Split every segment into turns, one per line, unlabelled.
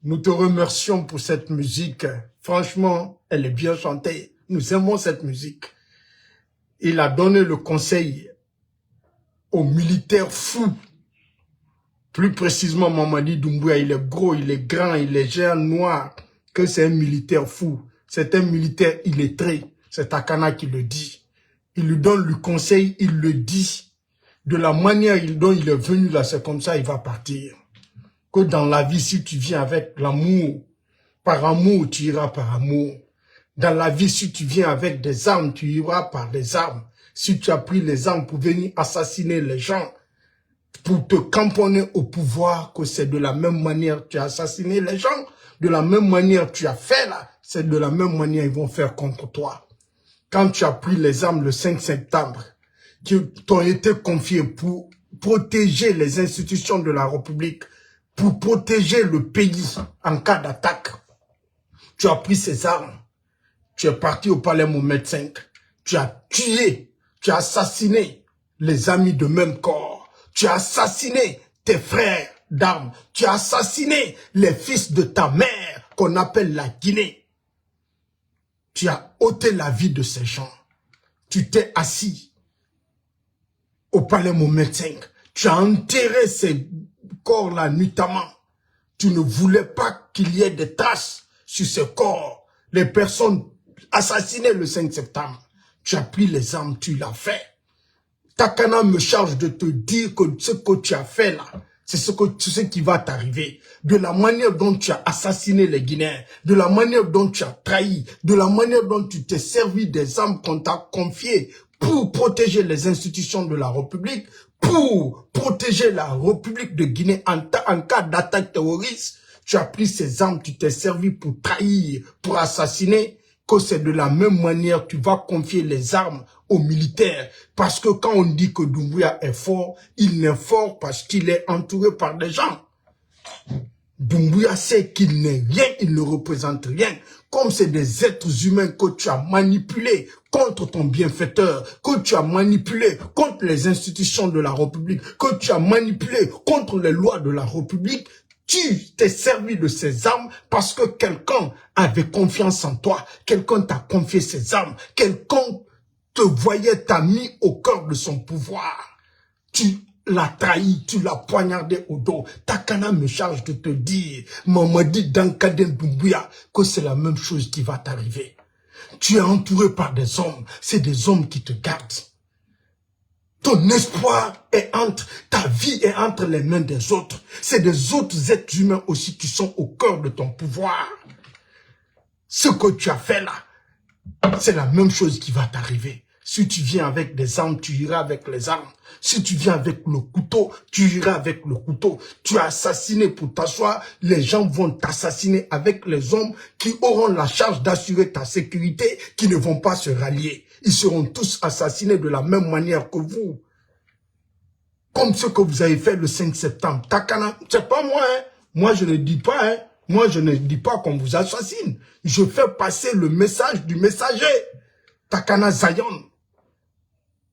Nous te remercions pour cette musique. Franchement, elle est bien chantée. Nous aimons cette musique. Il a donné le conseil aux militaires fous. Plus précisément, Mamadi Doumbouya, il est gros, il est grand, il est géant noir. Que c'est un militaire fou. C'est un militaire illettré. C'est Takana qui le dit. Il lui donne le conseil, il le dit. De la manière dont il est venu là, c'est comme ça, il va partir. Que dans la vie, si tu viens avec l'amour, par amour, tu iras par amour. Dans la vie, si tu viens avec des armes, tu iras par des armes. Si tu as pris les armes pour venir assassiner les gens, pour te camponner au pouvoir, que c'est de la même manière que tu as assassiné les gens, de la même manière que tu as fait là, c'est de la même manière qu'ils vont faire contre toi. Quand tu as pris les armes le 5 septembre, qui t'ont été confiées pour protéger les institutions de la République, pour protéger le pays en cas d'attaque, tu as pris ces armes, tu es parti au palais Mohamed V, tu as tué, tu as assassiné les amis de même corps, tu as assassiné tes frères d'armes, tu as assassiné les fils de ta mère qu'on appelle la Guinée. Tu as ôté la vie de ces gens. Tu t'es assis au palais Mohamed V. Tu as enterré ces corps-là nuitamment. Tu ne voulais pas qu'il y ait des traces sur ces corps. Les personnes assassinées le 5 septembre. Tu as pris les armes, tu l'as fait. Takana me charge de te dire que ce que tu as fait là, c'est ce qui va t'arriver. De la manière dont tu as assassiné les Guinéens, de la manière dont tu as trahi, de la manière dont tu t'es servi des armes qu'on t'a confiées pour protéger les institutions de la République, pour protéger la République de Guinée en cas d'attaque terroriste. Tu as pris ces armes, tu t'es servi pour trahir, pour assassiner, que c'est de la même manière que tu vas confier les armes aux militaires. Parce que quand on dit que Doumbouya est fort, il est fort parce qu'il est entouré par des gens. Doumbouya sait qu'il n'est rien, il ne représente rien. Comme c'est des êtres humains que tu as manipulés contre ton bienfaiteur, que tu as manipulé contre les institutions de la République, que tu as manipulé contre les lois de la République, tu t'es servi de ces armes parce que quelqu'un avait confiance en toi, quelqu'un t'a confié ces armes, quelqu'un te voyait, t'a mis au cœur de son pouvoir. Tu l'as trahi, tu l'as poignardé au dos. Takana me charge de te dire, Mamadi Dankaden Doumbouya, que c'est la même chose qui va t'arriver. Tu es entouré par des hommes, c'est des hommes qui te gardent. Ton espoir est ta vie est entre les mains des autres. C'est des autres êtres humains aussi qui sont au cœur de ton pouvoir. Ce que tu as fait là, c'est la même chose qui va t'arriver. Si tu viens avec des armes, tu iras avec les armes. Si tu viens avec le couteau, tu iras avec le couteau. Tu as assassiné pour t'asseoir, les gens vont t'assassiner avec les hommes qui auront la charge d'assurer ta sécurité, qui ne vont pas se rallier. Ils seront tous assassinés de la même manière que vous. Comme ce que vous avez fait le 5 septembre. Takana, c'est pas moi, hein. Moi, je ne dis pas, hein. Moi, je ne dis pas qu'on vous assassine. Je fais passer le message du messager. Takana Zion.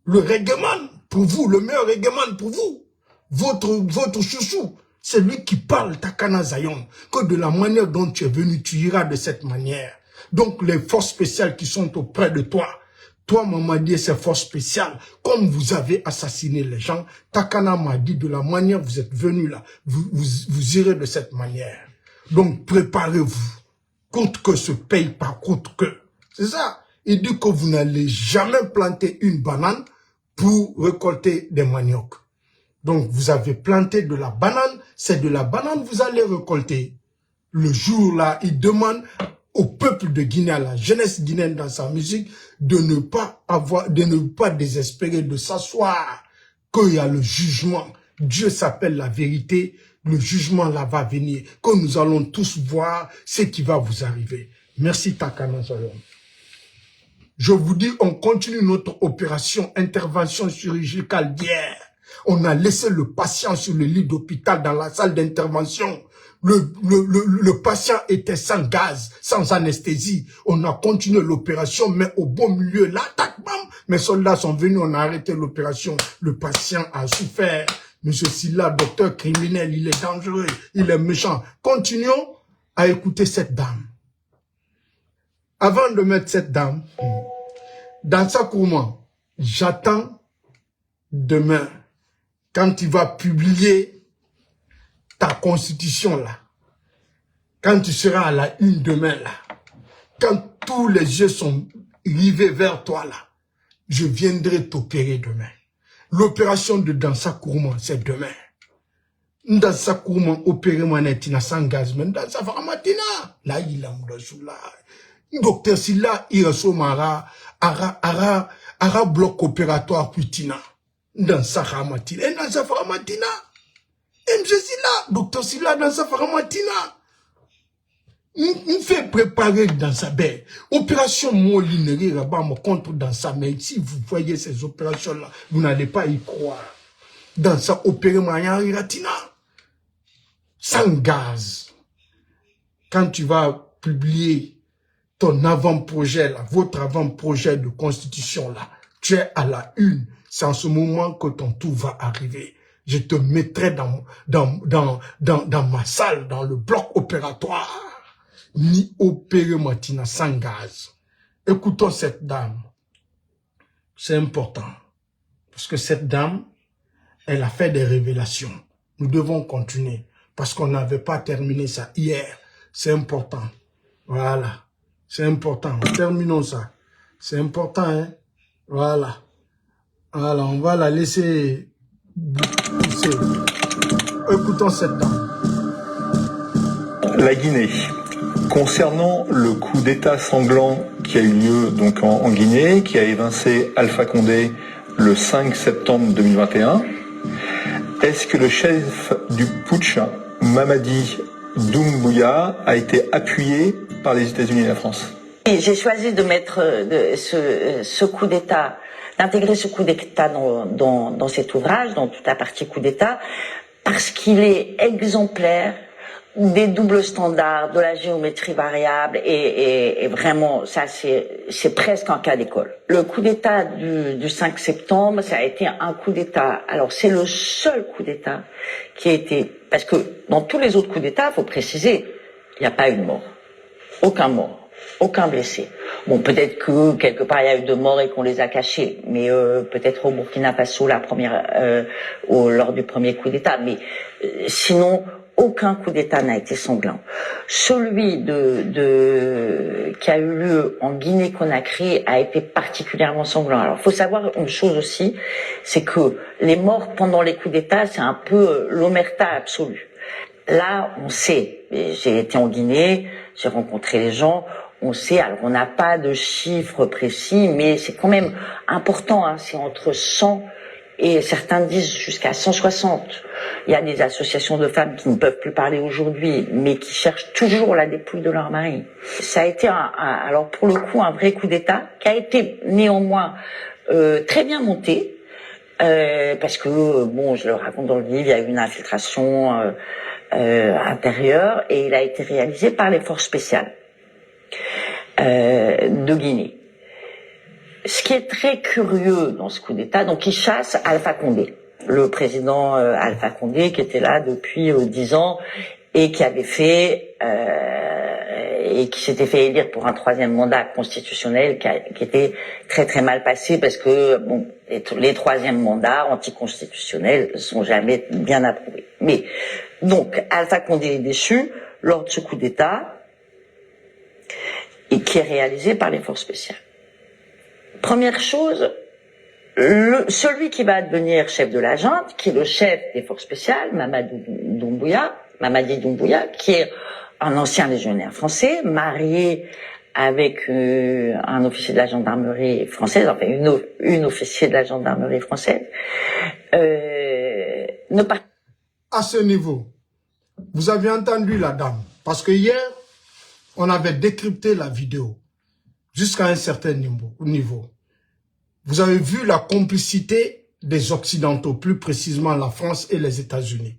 Le règlement pour vous, le meilleur règlement pour vous. Votre chouchou. C'est lui qui parle, Takana Zion. Que de la manière dont tu es venu, tu iras de cette manière. Donc, les forces spéciales qui sont auprès de toi, Mamadi, ces forces spéciales, comme vous avez assassiné les gens, Takana m'a dit de la manière vous êtes venu là, vous irez de cette manière. Donc, préparez-vous. Coûte que se paye par coûte que. C'est ça. Il dit que vous n'allez jamais planter une banane pour récolter des maniocs. Donc, vous avez planté de la banane, c'est de la banane que vous allez récolter. Le jour là, il demande au peuple de Guinée, à la jeunesse guinéenne dans sa musique, de ne pas désespérer, de s'asseoir, qu'il y a le jugement. Dieu s'appelle la vérité, le jugement là va venir, que nous allons tous voir ce qui va vous arriver. Merci Takana Zion. Je vous dis, on continue notre opération intervention chirurgicale d'hier. On a laissé le patient sur le lit d'hôpital dans la salle d'intervention. Le patient était sans gaz, sans anesthésie. On a continué l'opération, mais au beau milieu, l'attaque, bam, mes soldats sont venus, on a arrêté l'opération. Le patient a souffert. Monsieur Silla, docteur criminel, il est dangereux, il est méchant. Continuons. à écouter cette dame. Avant de mettre cette dame, dans sa courant, j'attends demain, quand tu vas publier ta constitution là, quand tu seras à la une demain là, quand tous les yeux sont rivés vers toi là, je viendrai t'opérer demain. L'opération de Dansa Kourman, c'est demain. Dansa Kourman, opérer moi netina sans gaz, mais Dansa Faramatina, là il a là. Docteur Silla, il reçoit ara bloc opératoire Putina. Dansa Faramatina, et Dansa Faramatina. MG Silla, docteur Silla, Dansa Faramatina. On fait préparer dans sa baie. Opération Molinerie, rabat me contre dans sa main. Si vous voyez ces opérations-là, vous n'allez pas y croire. Dans sa opéré Mayan Ratina. Sans gaz. Quand tu vas publier ton avant-projet, là, votre avant-projet de constitution, là, tu es à la une. C'est en ce moment que ton tour va arriver. Je te mettrai dans ma salle, dans le bloc opératoire. Ni opérer Matina sans gaz. Écoutons cette dame. C'est important. Parce que cette dame, elle a fait des révélations. Nous devons continuer. Parce qu'on n'avait pas terminé ça hier. C'est important. Voilà. C'est important. Terminons ça. C'est important, hein. Voilà. Voilà, on va la laisser pousser. Écoutons cette dame.
La Guinée. Concernant le coup d'État sanglant qui a eu lieu donc en Guinée, qui a évincé Alpha Condé le 5 septembre 2021, est-ce que le chef du putsch, Mamadi Doumbouya, a été appuyé par les États-Unis et la France?
J'ai choisi de mettre ce coup d'État, d'intégrer ce coup d'État dans cet ouvrage, dans toute la partie coup d'État, parce qu'il est exemplaire des doubles standards, de la géométrie variable, et vraiment, ça c'est presque un cas d'école. Le coup d'État du 5 septembre, ça a été un coup d'État. Alors c'est le seul coup d'État qui a été, parce que dans tous les autres coups d'État, faut préciser, il n'y a pas eu de mort. Aucun mort. Aucun blessé. Bon, peut-être que quelque part il y a eu de morts et qu'on les a cachés, mais peut-être au Burkina Faso lors du premier coup d'État. Mais sinon, aucun coup d'État n'a été sanglant. Celui qui a eu lieu en Guinée-Conakry a été particulièrement sanglant. Alors, faut savoir une chose aussi, c'est que les morts pendant les coups d'État, c'est un peu l'omerta absolue. Là, on sait, j'ai été en Guinée, j'ai rencontré les gens, on sait, alors on n'a pas de chiffres précis, mais c'est quand même important, hein, c'est entre 100 et certains disent jusqu'à 160. Il y a des associations de femmes qui ne peuvent plus parler aujourd'hui, mais qui cherchent toujours la dépouille de leur mari. Ça a été, alors pour le coup, un vrai coup d'État, qui a été néanmoins très bien monté, parce que, bon, je le raconte dans le livre, il y a eu une infiltration intérieure, et il a été réalisé par les forces spéciales de Guinée. Ce qui est très curieux dans ce coup d'État, donc il chasse Alpha Condé, le président Alpha Condé qui était là depuis 10 ans et qui avait fait et qui s'était fait élire pour un 3e mandat constitutionnel qui était très très mal passé parce que bon, les 3e mandats anticonstitutionnels sont jamais bien approuvés. Mais donc Alpha Condé est déchu lors de ce coup d'État et qui est réalisé par les forces spéciales. Première chose, celui qui va devenir chef de la junte, qui est le chef des forces spéciales, Mamadi Doumbouya, qui est un ancien légionnaire français, marié avec un officier de la gendarmerie française, enfin une officier de la gendarmerie française,
À ce niveau, vous avez entendu la dame, parce que hier, on avait décrypté la vidéo jusqu'à un certain niveau. Vous avez vu la complicité des Occidentaux, plus précisément la France et les États-Unis,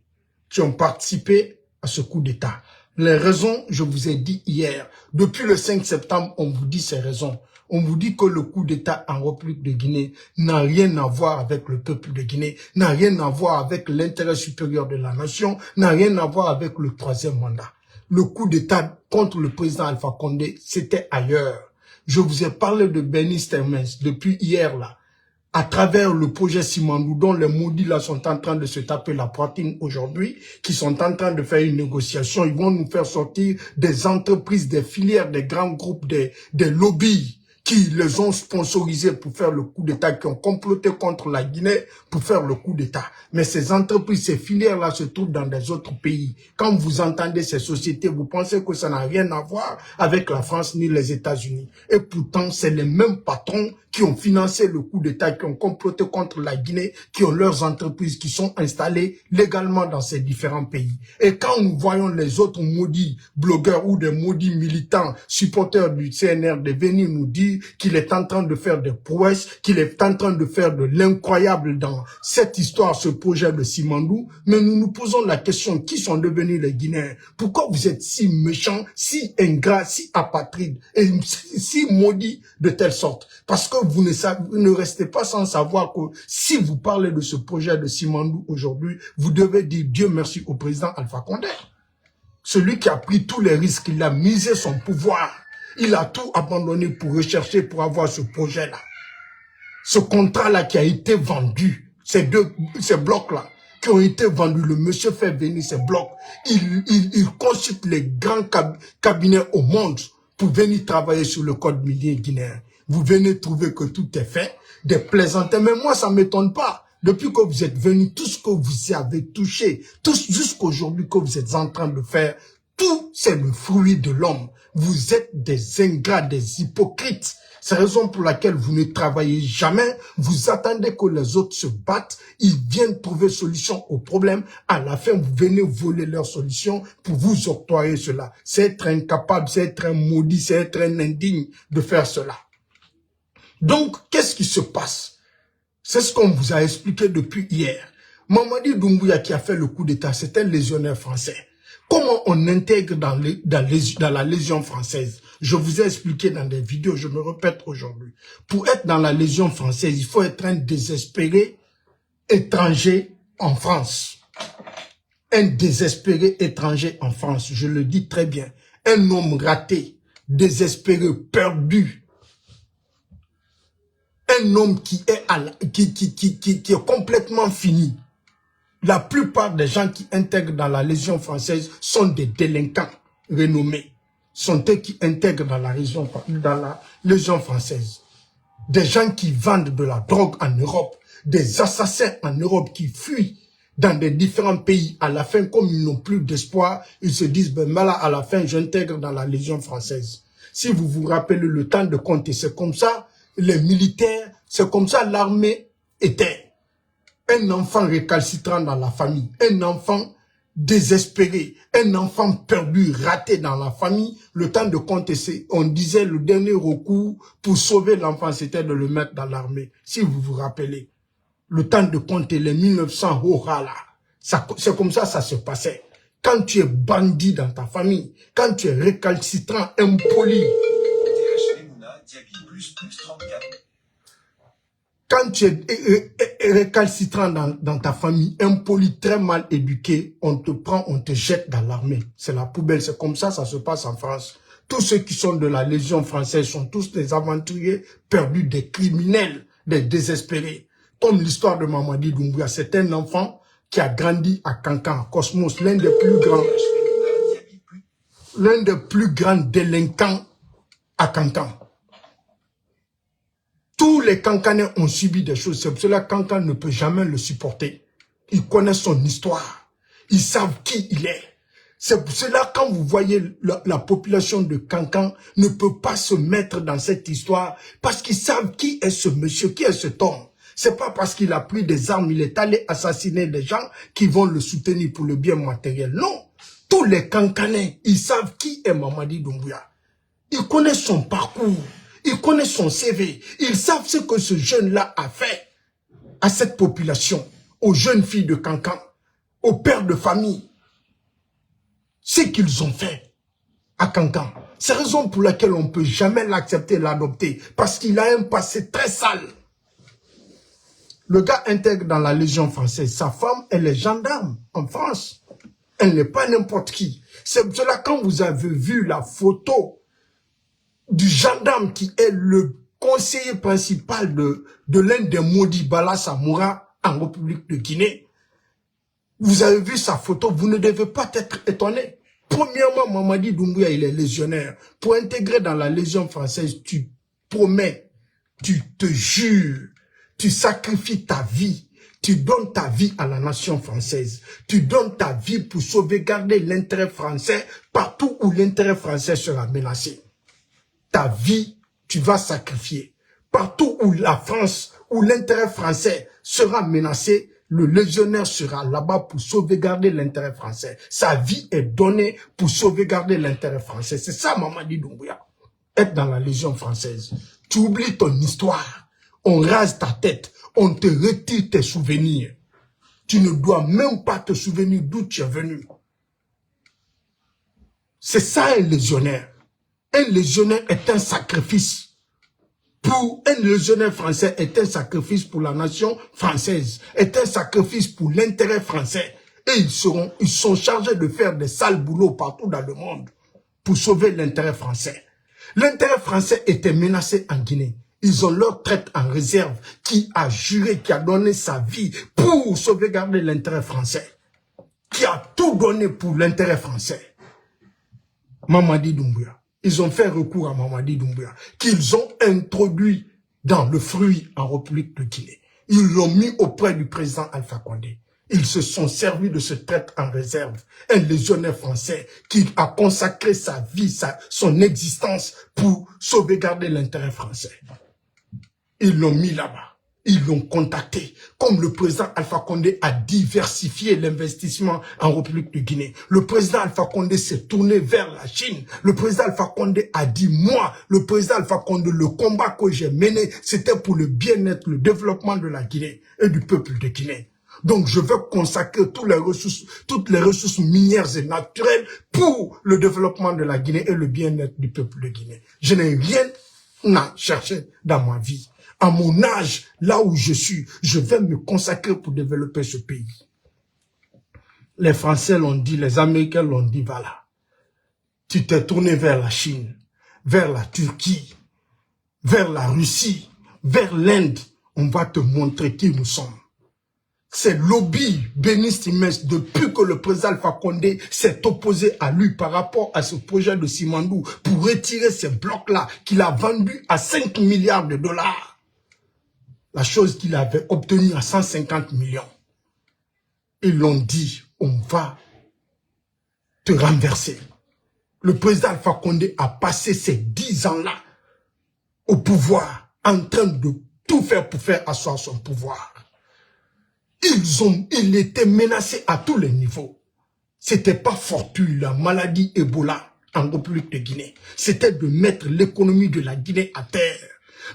qui ont participé à ce coup d'État. Les raisons, je vous ai dit hier, depuis le 5 septembre, on vous dit ces raisons. On vous dit que le coup d'État en République de Guinée n'a rien à voir avec le peuple de Guinée, n'a rien à voir avec l'intérêt supérieur de la nation, n'a rien à voir avec le 3e mandat. le coup d'État contre le président Alpha Condé, c'était ailleurs. Je vous ai parlé de Benny Stermens depuis hier là, à travers le projet Simandou, dont les maudits là sont en train de se taper la poitrine aujourd'hui, qui sont en train de faire une négociation. Ils vont nous faire sortir des entreprises, des filières, des grands groupes, des lobbies qui les ont sponsorisés pour faire le coup d'État, qui ont comploté contre la Guinée pour faire le coup d'État. Mais ces entreprises, ces filières-là se trouvent dans des autres pays. Quand vous entendez ces sociétés, vous pensez que ça n'a rien à voir avec la France ni les États-Unis. Et pourtant, c'est les mêmes patrons qui ont financé le coup d'État, qui ont comploté contre la Guinée, qui ont leurs entreprises qui sont installées légalement dans ces différents pays. Et quand nous voyons les autres maudits blogueurs ou des maudits militants, supporters du CNRD venir nous dire qu'il est en train de faire des prouesses, qu'il est en train de faire de l'incroyable dans cette histoire, ce projet de Simandou, mais nous nous posons la question, qui sont devenus les Guinéens? Pourquoi vous êtes si méchants, si ingrats, si apatrides et si maudits de telle sorte? Parce que vous ne restez pas sans savoir que si vous parlez de ce projet de Simandou aujourd'hui, vous devez dire Dieu merci au président Alpha Condé. Celui qui a pris tous les risques, il a misé son pouvoir. Il a tout abandonné pour rechercher, pour avoir ce projet-là. Ce contrat-là qui a été vendu, ces blocs-là, qui ont été vendus, le monsieur fait venir ces blocs. Il consulte les grands cabinets au monde pour venir travailler sur le code minier guinéen. Vous venez trouver que tout est fait, des plaisanteries. Mais moi, ça ne m'étonne pas. Depuis que vous êtes venus, tout ce que vous avez touché, tout jusqu'aujourd'hui que vous êtes en train de faire, tout c'est le fruit de l'homme. Vous êtes des ingrats, des hypocrites. C'est la raison pour laquelle vous ne travaillez jamais. Vous attendez que les autres se battent. Ils viennent trouver solution au problème. À la fin, vous venez voler leur solution pour vous octroyer cela. C'est être incapable, c'est être un maudit, c'est être un indigne de faire cela. Donc, qu'est-ce qui se passe? C'est ce qu'on vous a expliqué depuis hier. Mamadi Doumbouya qui a fait le coup d'État, c'est un légionnaire français. Comment on intègre dans la Légion française? Je vous ai expliqué dans des vidéos, je me répète aujourd'hui. Pour être dans la Légion française, il faut être un désespéré étranger en France. Un désespéré étranger en France, je le dis très bien. Un homme raté, désespéré, perdu. Un homme qui est complètement fini. La plupart des gens qui intègrent dans la Légion française sont des délinquants renommés. Sont eux qui intègrent dans la Légion française. Des gens qui vendent de la drogue en Europe. Des assassins en Europe qui fuient dans des différents pays. À la fin, comme ils n'ont plus d'espoir, ils se disent, ben là, à la fin, j'intègre dans la Légion française. Si vous vous rappelez le temps de Comté, c'est comme ça, les militaires, c'est comme ça l'armée était. Un enfant récalcitrant dans la famille, un enfant désespéré, un enfant perdu, raté dans la famille. Le temps de Comté, on disait le dernier recours pour sauver l'enfant, c'était de le mettre dans l'armée. Si vous vous rappelez, le temps de Comté, les 1900, c'est comme ça se passait. Quand tu es bandit dans ta famille, quand tu es récalcitrant, impoli, quand tu es récalcitrant dans ta famille, impoli, très mal éduqué, on te prend, on te jette dans l'armée. C'est la poubelle, c'est comme ça se passe en France. Tous ceux qui sont de la Légion française sont tous des aventuriers perdus, des criminels, des désespérés. Comme l'histoire de Mamadi Doumbouya, c'est un enfant qui a grandi à Cancan, à Cosmos, l'un des plus grands délinquants à Cancan. Tous les Cancanais ont subi des choses. C'est pour cela que Cancan ne peut jamais le supporter. Ils connaissent son histoire. Ils savent qui il est. C'est pour cela quand vous voyez la population de Cancan ne peut pas se mettre dans cette histoire parce qu'ils savent qui est ce monsieur, qui est cet homme. C'est pas parce qu'il a pris des armes, il est allé assassiner des gens qui vont le soutenir pour le bien matériel. Non. Tous les Cancanais, ils savent qui est Mamadi Doumbouya. Ils connaissent son parcours. Ils connaissent son CV. Ils savent ce que ce jeune-là a fait à cette population, aux jeunes filles de Cancan, aux pères de famille. Ce qu'ils ont fait à Cancan. C'est la raison pour laquelle on ne peut jamais l'accepter, l'adopter. Parce qu'il a un passé très sale. Le gars intègre dans la Légion française. Sa femme, elle est gendarme en France. Elle n'est pas n'importe qui. C'est pour cela, quand vous avez vu la photo du gendarme qui est le conseiller principal de l'un des maudits Bala Samoura en République de Guinée, vous avez vu sa photo, vous ne devez pas être étonné. Premièrement, Mamadi Doumbouya, il est légionnaire. Pour intégrer dans la Légion française, tu promets, tu te jures, tu sacrifies ta vie, tu donnes ta vie à la nation française. Tu donnes ta vie pour sauvegarder l'intérêt français partout où l'intérêt français sera menacé. Ta vie, tu vas sacrifier. Partout où la France, où l'intérêt français sera menacé, le légionnaire sera là-bas pour sauvegarder l'intérêt français. Sa vie est donnée pour sauvegarder l'intérêt français. C'est ça, Mamadi Doumbouya. Être dans la Légion française. Tu oublies ton histoire. On rase ta tête. On te retire tes souvenirs. Tu ne dois même pas te souvenir d'où tu es venu. C'est ça un légionnaire. Un légionnaire est un sacrifice. Pour un légionnaire français est un sacrifice pour la nation française, est un sacrifice pour l'intérêt français. Et ils sont chargés de faire des sales boulots partout dans le monde pour sauver l'intérêt français. L'intérêt français était menacé en Guinée. Ils ont leur traite en réserve qui a juré, qui a donné sa vie pour sauvegarder l'intérêt français. Qui a tout donné pour l'intérêt français. Mamadi Doumbouya. Ils ont fait recours à Mamadi Doumbouya, qu'ils ont introduit dans le fruit en République de Guinée. Ils l'ont mis auprès du président Alpha Condé. Ils se sont servis de ce traître en réserve, un légionnaire français qui a consacré sa vie, son existence pour sauvegarder l'intérêt français. Ils l'ont mis là-bas. Ils l'ont contacté, comme le président Alpha Condé a diversifié l'investissement en République de Guinée. Le président Alpha Condé s'est tourné vers la Chine. Le président Alpha Condé a dit, moi, le président Alpha Condé, le combat que j'ai mené, c'était pour le bien-être, le développement de la Guinée et du peuple de Guinée. Donc, je veux consacrer toutes les ressources minières et naturelles pour le développement de la Guinée et le bien-être du peuple de Guinée. Je n'ai rien à chercher dans ma vie. À mon âge, là où je suis, je vais me consacrer pour développer ce pays. Les Français l'ont dit, les Américains l'ont dit, voilà. Tu t'es tourné vers la Chine, vers la Turquie, vers la Russie, vers l'Inde. On va te montrer qui nous sommes. Ces lobbies bénissent immenses depuis que le président Alpha Condé s'est opposé à lui par rapport à ce projet de Simandou pour retirer ces blocs-là qu'il a vendus à 5 milliards de dollars. La chose qu'il avait obtenue à 150 millions. Ils l'ont dit, on va te renverser. Le président Alpha Condé a passé ces 10 ans-là au pouvoir, en train de tout faire pour faire asseoir son pouvoir. Il était menacé à tous les niveaux. C'était pas fortuit, la maladie Ebola en République de Guinée. C'était de mettre l'économie de la Guinée à terre.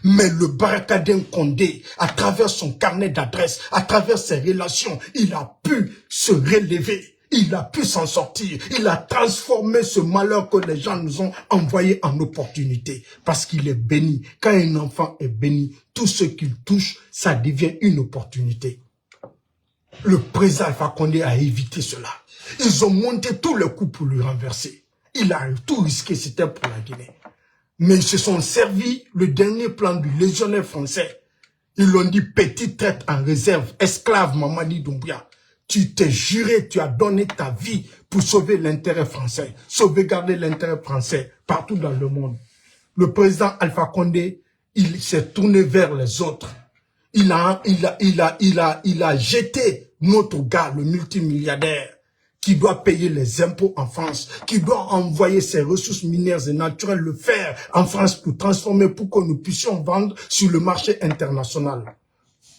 Mais le Barakadien Condé, à travers son carnet d'adresses, à travers ses relations, il a pu se relever. Il a pu s'en sortir. Il a transformé ce malheur que les gens nous ont envoyé en opportunité. Parce qu'il est béni. Quand un enfant est béni, tout ce qu'il touche, ça devient une opportunité. Le président Alpha Condé a évité cela. Ils ont monté tous les coups pour lui renverser. Il a tout risqué, c'était pour la Guinée. Mais ils se sont servis le dernier plan du légionnaire français. Ils l'ont dit petit traître en réserve, esclave Mamadi Doumbouya. Tu t'es juré, tu as donné ta vie pour sauver l'intérêt français, sauvegarder l'intérêt français partout dans le monde. Le président Alpha Condé, il s'est tourné vers les autres. Il a jeté notre gars, le multimilliardaire, qui doit payer les impôts en France, qui doit envoyer ses ressources minières et naturelles, le faire en France pour transformer, pour que nous puissions vendre sur le marché international,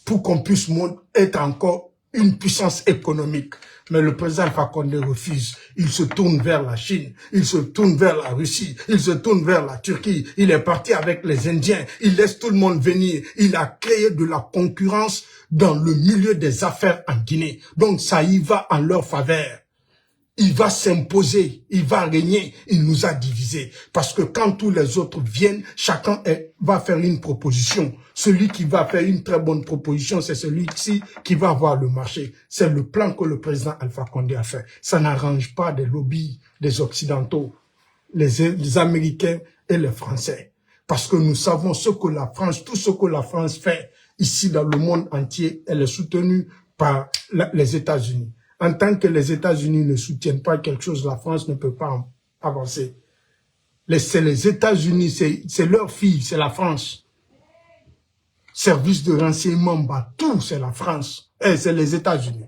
pour qu'on puisse être encore une puissance économique. Mais le président Alpha Condé refuse. Il se tourne vers la Chine, il se tourne vers la Russie, il se tourne vers la Turquie. Il est parti avec les Indiens, il laisse tout le monde venir. Il a créé de la concurrence dans le milieu des affaires en Guinée. Donc ça y va en leur faveur. il va s'imposer, il va régner, il nous a divisés. Parce que quand tous les autres viennent, chacun va faire une proposition. Celui qui va faire une très bonne proposition, c'est celui-ci qui va avoir le marché. C'est le plan que le président Alpha Condé a fait. Ça n'arrange pas des lobbies des Occidentaux, les Américains et les Français. Parce que nous savons ce que la France, tout ce que la France fait ici dans le monde entier, elle est soutenue par les États-Unis. En tant que les États-Unis ne soutiennent pas quelque chose, la France ne peut pas avancer. C'est les États-Unis, c'est leur fille, c'est la France. Service de renseignement, bah, tout, c'est la France. Et c'est les États-Unis.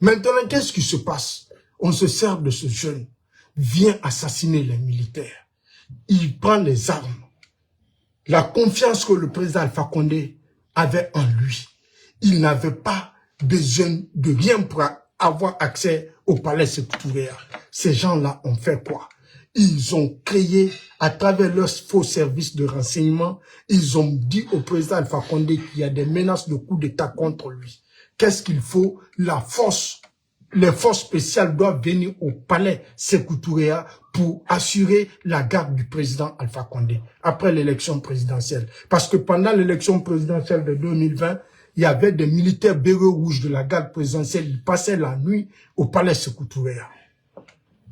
Maintenant, qu'est-ce qui se passe? On se sert de ce jeune, vient assassiner les militaires. Il prend les armes. La confiance que le président Alpha Condé avait en lui. Il n'avait pas besoin de rien pour avoir accès au palais Sékou Touré. Ces gens-là ont fait quoi? Ils ont créé, à travers leurs faux services de renseignement, ils ont dit au président Alpha Condé qu'il y a des menaces de coup d'État contre lui. Qu'est-ce qu'il faut? Les forces spéciales doivent venir au palais Sékou Touré pour assurer la garde du président Alpha Condé après l'élection présidentielle. Parce que pendant l'élection présidentielle de 2020, il y avait des militaires bérets rouges de la garde présidentielle. Ils passaient la nuit au palais Sékou Touré.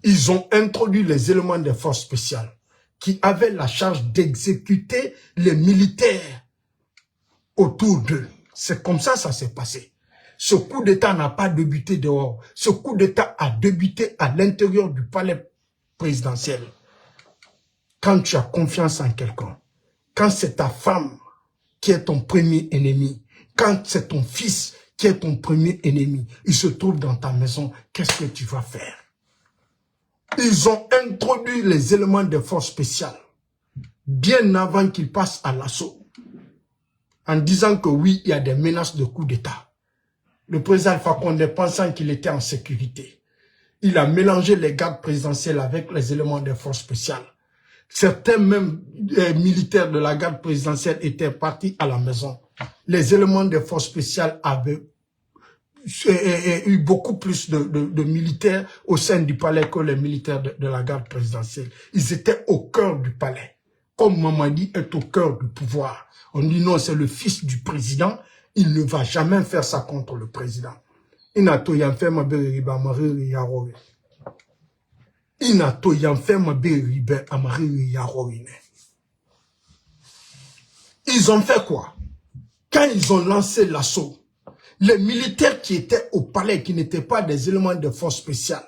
Ils ont introduit les éléments des forces spéciales qui avaient la charge d'exécuter les militaires autour d'eux. C'est comme ça s'est passé. Ce coup d'État n'a pas débuté dehors. Ce coup d'État a débuté à l'intérieur du palais présidentiel. Quand tu as confiance en quelqu'un, quand c'est ta femme qui est ton premier ennemi, quand c'est ton fils qui est ton premier ennemi, il se trouve dans ta maison, qu'est-ce que tu vas faire? Ils ont introduit les éléments des forces spéciales bien avant qu'ils passent à l'assaut, en disant que oui, il y a des menaces de coup d'État. Le président Alpha Condé, pensant qu'il était en sécurité, il a mélangé les gardes présidentielles avec les éléments des forces spéciales. Certains même militaires de la garde présidentielle étaient partis à la maison. Les éléments des forces spéciales avaient eu beaucoup plus de militaires au sein du palais que les militaires de la garde présidentielle. Ils étaient au cœur du palais. Comme Mamadi est au cœur du pouvoir. On dit non, c'est le fils du président. Il ne va jamais faire ça contre le président. Ils ont fait quoi? Quand ils ont lancé l'assaut, les militaires qui étaient au palais, qui n'étaient pas des éléments de force spéciale,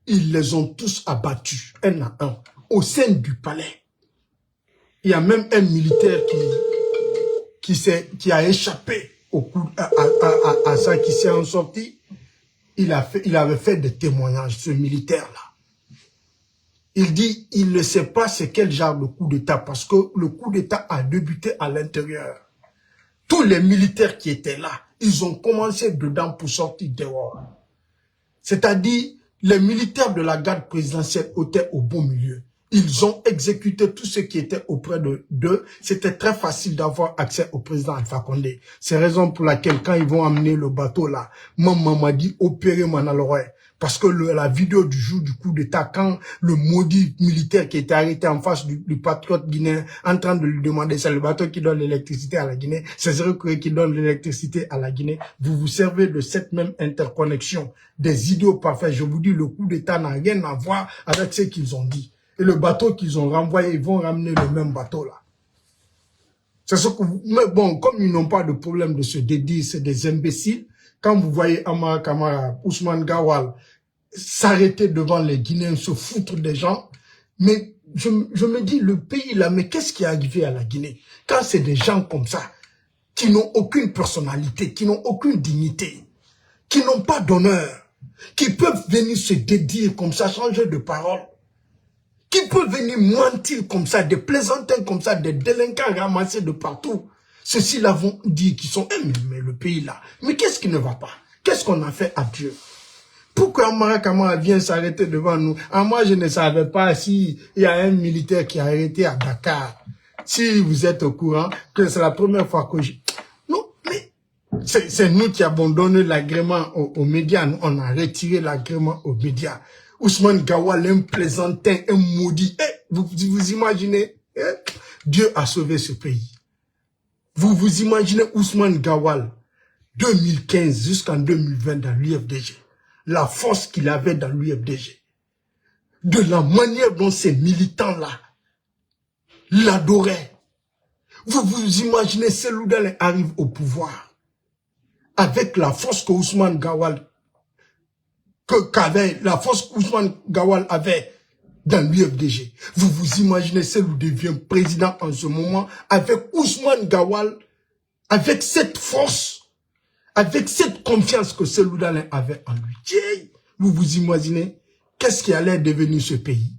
ils les ont tous abattus, un à un, au sein du palais. Il y a même un militaire qui a échappé au coup à ça, qui s'est en sorti. Il avait fait des témoignages, ce militaire-là. Il dit, il ne sait pas c'est quel genre de coup d'État, parce que le coup d'État a débuté à l'intérieur. Tous les militaires qui étaient là, ils ont commencé dedans pour sortir dehors. C'est-à-dire, les militaires de la garde présidentielle étaient au bon milieu. Ils ont exécuté tout ce qui était auprès d'eux. C'était très facile d'avoir accès au président Alpha Condé. C'est la raison pour laquelle, quand ils vont amener le bateau là, maman m'a dit opérer Manaloré. Parce que la vidéo du jour du coup d'État, quand le maudit militaire qui était arrêté en face du patriote guinéen, en train de lui demander, c'est le bateau qui donne l'électricité à la Guinée, c'est Zéro-Kouré qui donne l'électricité à la Guinée, vous vous servez de cette même interconnexion, des idiots parfaits. Je vous dis, le coup d'État n'a rien à voir avec ce qu'ils ont dit. Et le bateau qu'ils ont renvoyé, ils vont ramener le même bateau là. C'est ce que mais bon, comme ils n'ont pas de problème de se dédier, c'est des imbéciles. Quand vous voyez Amara Kamara, Ousmane Gawal s'arrêter devant les Guinéens, se foutre des gens, mais je me dis, le pays là, mais qu'est-ce qui est arrivé à la Guinée? Quand c'est des gens comme ça, qui n'ont aucune personnalité, qui n'ont aucune dignité, qui n'ont pas d'honneur, qui peuvent venir se dédier comme ça, changer de parole, qui peuvent venir mentir comme ça, des plaisantins comme ça, des délinquants ramassés de partout. Ceux-ci là vont dire qu'ils sont mais le pays là. Mais qu'est-ce qui ne va pas? Qu'est-ce qu'on a fait à Dieu? Pourquoi Amara Kamara vient s'arrêter devant nous? Moi, je ne savais pas s'il y a un militaire qui a arrêté à Dakar. Si vous êtes au courant, que c'est la première fois que je... Non, mais c'est nous qui avons donné l'agrément aux médias. Nous, on a retiré l'agrément aux médias. Ousmane Gawal, un plaisantin, un maudit. Vous imaginez, Dieu a sauvé ce pays. Vous imaginez Ousmane Gawal, 2015 jusqu'en 2020 dans l'UFDG. La force qu'il avait dans l'UFDG. De la manière dont ces militants-là l'adoraient. Vous imaginez Seloudal arrive au pouvoir avec la force que Ousmane Gawal la force qu'Ousmane Gawal avait dans l'UFDG. Vous imaginez Selou devient président en ce moment avec Ousmane Gawal, avec cette force, avec cette confiance que Seloudal avait en lui. Vous imaginez qu'est-ce qui allait devenir ce pays?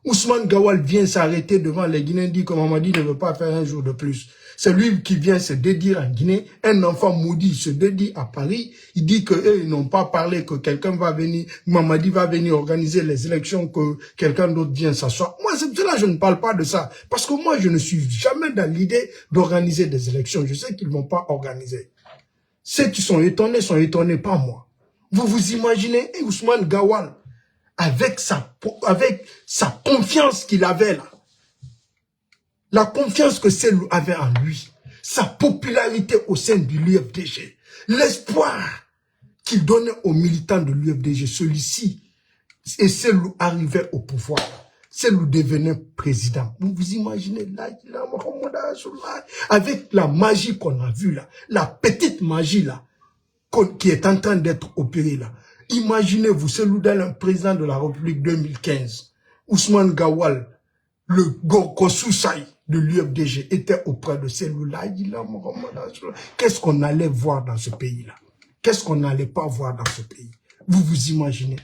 Ousmane Gawal vient s'arrêter devant les Guinéens, dit que Mamadi ne veut pas faire un jour de plus. C'est lui qui vient se dédire en Guinée. Un enfant maudit se dédie à Paris. Il dit qu'eux, ils n'ont pas parlé, que quelqu'un va venir, Mamadi va venir organiser les élections, que quelqu'un d'autre vient s'asseoir. Moi, c'est cela, je ne parle pas de ça. Parce que moi, je ne suis jamais dans l'idée d'organiser des élections. Je sais qu'ils ne vont pas organiser. Ceux qui sont étonnés pas moi. Vous imaginez Ousmane Gawal avec sa confiance qu'il avait là. La confiance que Selou avait en lui. Sa popularité au sein de l'UFDG. L'espoir qu'il donnait aux militants de l'UFDG. Celui-ci. Et Selou arrivait au pouvoir. Selou devenait président. Vous imaginez là, avec la magie qu'on a vue là. La petite magie là. Qui est en train d'être opérée là. Imaginez-vous, Seloudal, président de la République 2015, Ousmane Gawal, le Gorkosoussaï de l'UFDG, était auprès de Seloudal. Qu'est-ce qu'on allait voir dans ce pays-là? Qu'est-ce qu'on n'allait pas voir dans ce pays? Vous imaginez?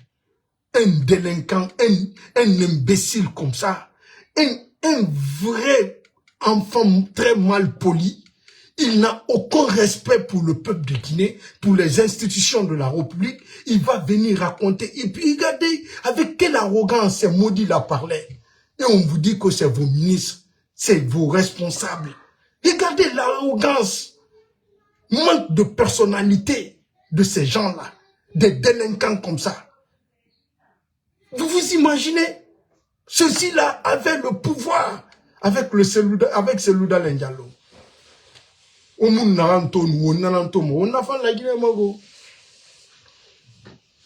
Un délinquant, un imbécile comme ça, un vrai enfant très mal poli. Il n'a aucun respect pour le peuple de Guinée, pour les institutions de la République. Il va venir raconter. Et puis, regardez, avec quelle arrogance ces maudits-là parlaient. Et on vous dit que c'est vos ministres, c'est vos responsables. Regardez l'arrogance, manque de personnalité de ces gens-là, des délinquants comme ça. Vous imaginez? Ceux-ci-là avaient le pouvoir avec Seloudal Ndialo. Vous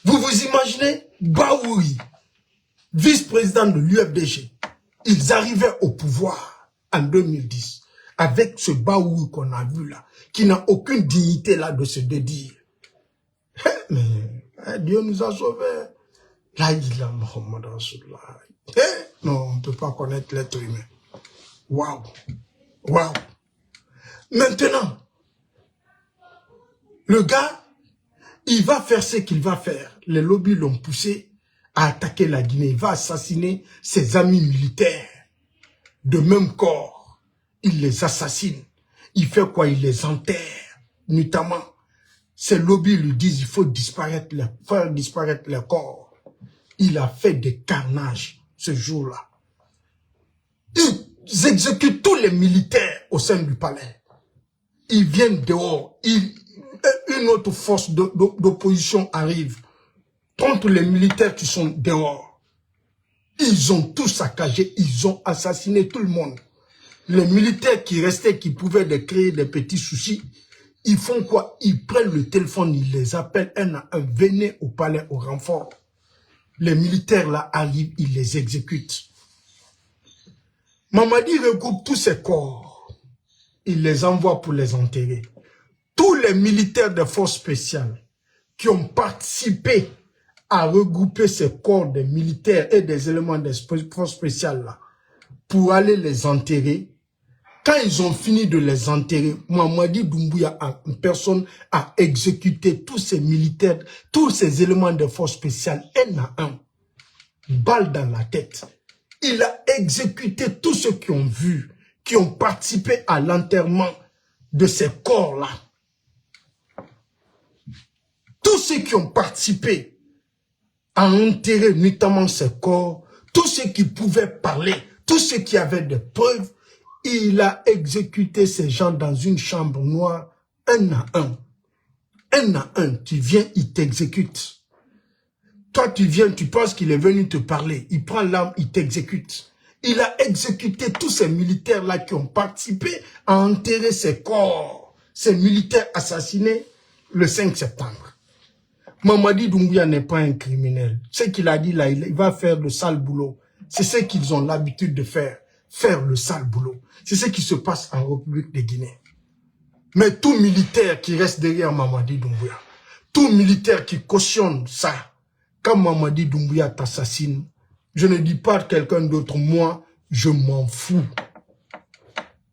vous imaginez Baouri, vice-président de l'UFDG, ils arrivaient au pouvoir en 2010 avec ce Baouri qu'on a vu là, qui n'a aucune dignité là de se dédire. Mais Dieu nous a sauvés. Là, il a Mohamed Rasulullah. Non, on ne peut pas connaître l'être humain. Waouh! Waouh! Maintenant, le gars, il va faire ce qu'il va faire. Les lobbies l'ont poussé à attaquer la Guinée. Il va assassiner ses amis militaires de même corps. Il les assassine. Il fait quoi? Il les enterre. Notamment, ces lobbies lui disent il faut faire disparaître les corps. Il a fait des carnages ce jour-là. Ils exécutent tous les militaires au sein du palais. Ils viennent dehors, une autre force d'opposition arrive contre les militaires qui sont dehors. Ils ont tout saccagé, ils ont assassiné tout le monde. Les militaires qui restaient, qui pouvaient créer des petits soucis, ils font quoi? Ils prennent le téléphone, ils les appellent un à un, venez au palais au renfort. Les militaires là arrivent, ils les exécutent. Mamadi regroupe tous ses corps. Il les envoie pour les enterrer. Tous les militaires des forces spéciales qui ont participé à regrouper ces corps des militaires et des éléments des forces spéciales là, pour aller les enterrer, quand ils ont fini de les enterrer, Mamadi Doumbouya en personne a exécuté tous ces militaires, tous ces éléments des forces spéciales, un à un, balle dans la tête. Il a exécuté tous ceux qui ont vu, qui ont participé à l'enterrement de ces corps-là. Tous ceux qui ont participé à enterrer notamment ces corps, tous ceux qui pouvaient parler, tous ceux qui avaient des preuves, il a exécuté ces gens dans une chambre noire, un à un. Un à un, tu viens, il t'exécute. Toi, tu viens, tu penses qu'il est venu te parler. Il prend l'arme, il t'exécute. Il a exécuté tous ces militaires-là qui ont participé à enterrer ses corps. Ces militaires assassinés le 5 septembre. Mamadi Doumbouya n'est pas un criminel. Ce qu'il a dit là, il va faire le sale boulot. C'est ce qu'ils ont l'habitude de faire. Faire le sale boulot. C'est ce qui se passe en République de Guinée. Mais tout militaire qui reste derrière Mamadi Doumbouya, tout militaire qui cautionne ça, quand Mamadi Doumbouya t'assassine, je ne dis pas quelqu'un d'autre, moi, je m'en fous.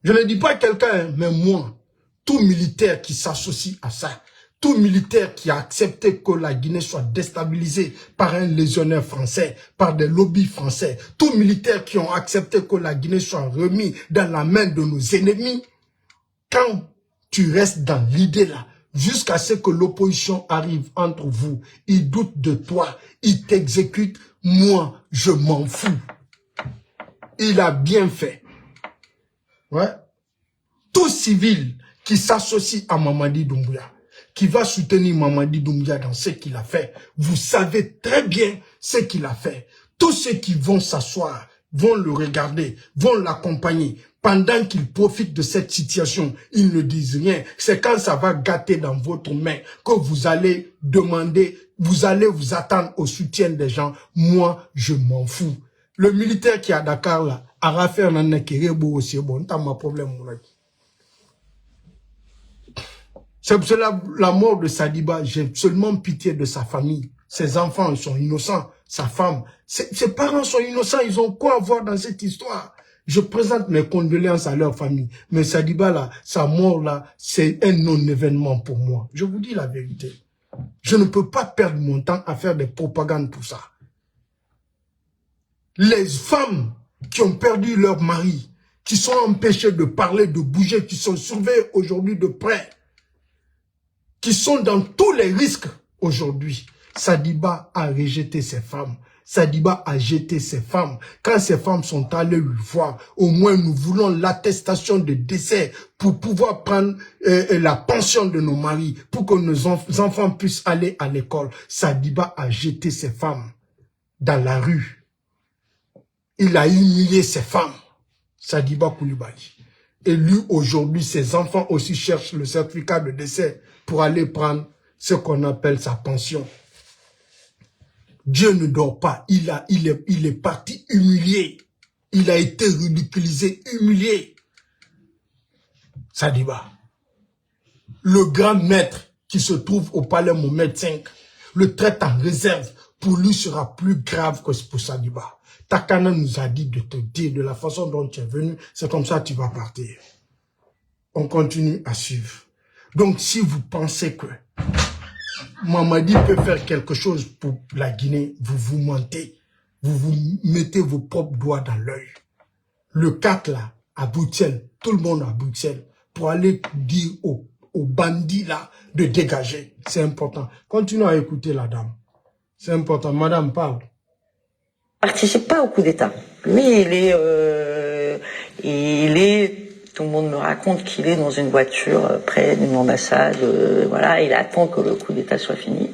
Je ne dis pas quelqu'un, mais moi, tout militaire qui s'associe à ça, tout militaire qui a accepté que la Guinée soit déstabilisée par un légionnaire français, par des lobbies français, tout militaire qui ont accepté que la Guinée soit remise dans la main de nos ennemis, quand tu restes dans l'idée là, jusqu'à ce que l'opposition arrive entre vous, ils doutent de toi, ils t'exécutent, moi, je m'en fous. Il a bien fait. Ouais. Tout civil qui s'associe à Mamadi Doumbouya, qui va soutenir Mamadi Doumbouya dans ce qu'il a fait, vous savez très bien ce qu'il a fait. Tous ceux qui vont s'asseoir, vont le regarder, vont l'accompagner. Pendant qu'il profite de cette situation, ils ne disent rien. C'est quand ça va gâter dans votre main que vous allez demander, vous allez vous attendre au soutien des gens. Moi, je m'en fous. Le militaire qui est à Dakar, là, a raffaire dans aussi bon, t'as ma problème, mon ami. C'est pour cela, la mort de Sadiba, j'ai seulement pitié de sa famille. Ses enfants, ils sont innocents. Sa femme, ses parents sont innocents. Ils ont quoi à voir dans cette histoire? Je présente mes condoléances à leur famille. Mais Sadiba, là, sa mort, là, c'est un non-événement pour moi. Je vous dis la vérité. Je ne peux pas perdre mon temps à faire des propagandes pour ça. Les femmes qui ont perdu leur mari, qui sont empêchées de parler, de bouger, qui sont surveillées aujourd'hui de près, qui sont dans tous les risques aujourd'hui. Sadiba a rejeté ces femmes. Sadiba a jeté ces femmes. Quand ces femmes sont allées lui voir, au moins nous voulons l'attestation de décès pour pouvoir prendre la pension de nos maris, pour que nos enfants puissent aller à l'école. Sadiba a jeté ces femmes dans la rue. Il a humilié ces femmes. Sadiba Koulibaly. Et lui, aujourd'hui, ses enfants aussi cherchent le certificat de décès pour aller prendre ce qu'on appelle sa pension. Dieu ne dort pas. Il est parti humilié. Il a été ridiculisé, humilié. Sadiba. Le grand maître qui se trouve au palais Mohamed V le traite en réserve. Pour lui sera plus grave que pour Sadiba. Takana nous a dit de te dire de la façon dont tu es venu, c'est comme ça que tu vas partir. On continue à suivre. Donc si vous pensez que Mamadi peut faire quelque chose pour la Guinée, vous vous mentez. Vous vous mettez vos propres doigts dans l'œil. Le 4 là, à Bruxelles, tout le monde à Bruxelles, pour aller dire aux bandits là de dégager. C'est important. Continuez à écouter la dame. C'est important. Madame, parle.
Participe pas au coup d'État. Lui, tout le monde me raconte qu'il est dans une voiture près d'une ambassade, voilà, il attend que le coup d'État soit fini.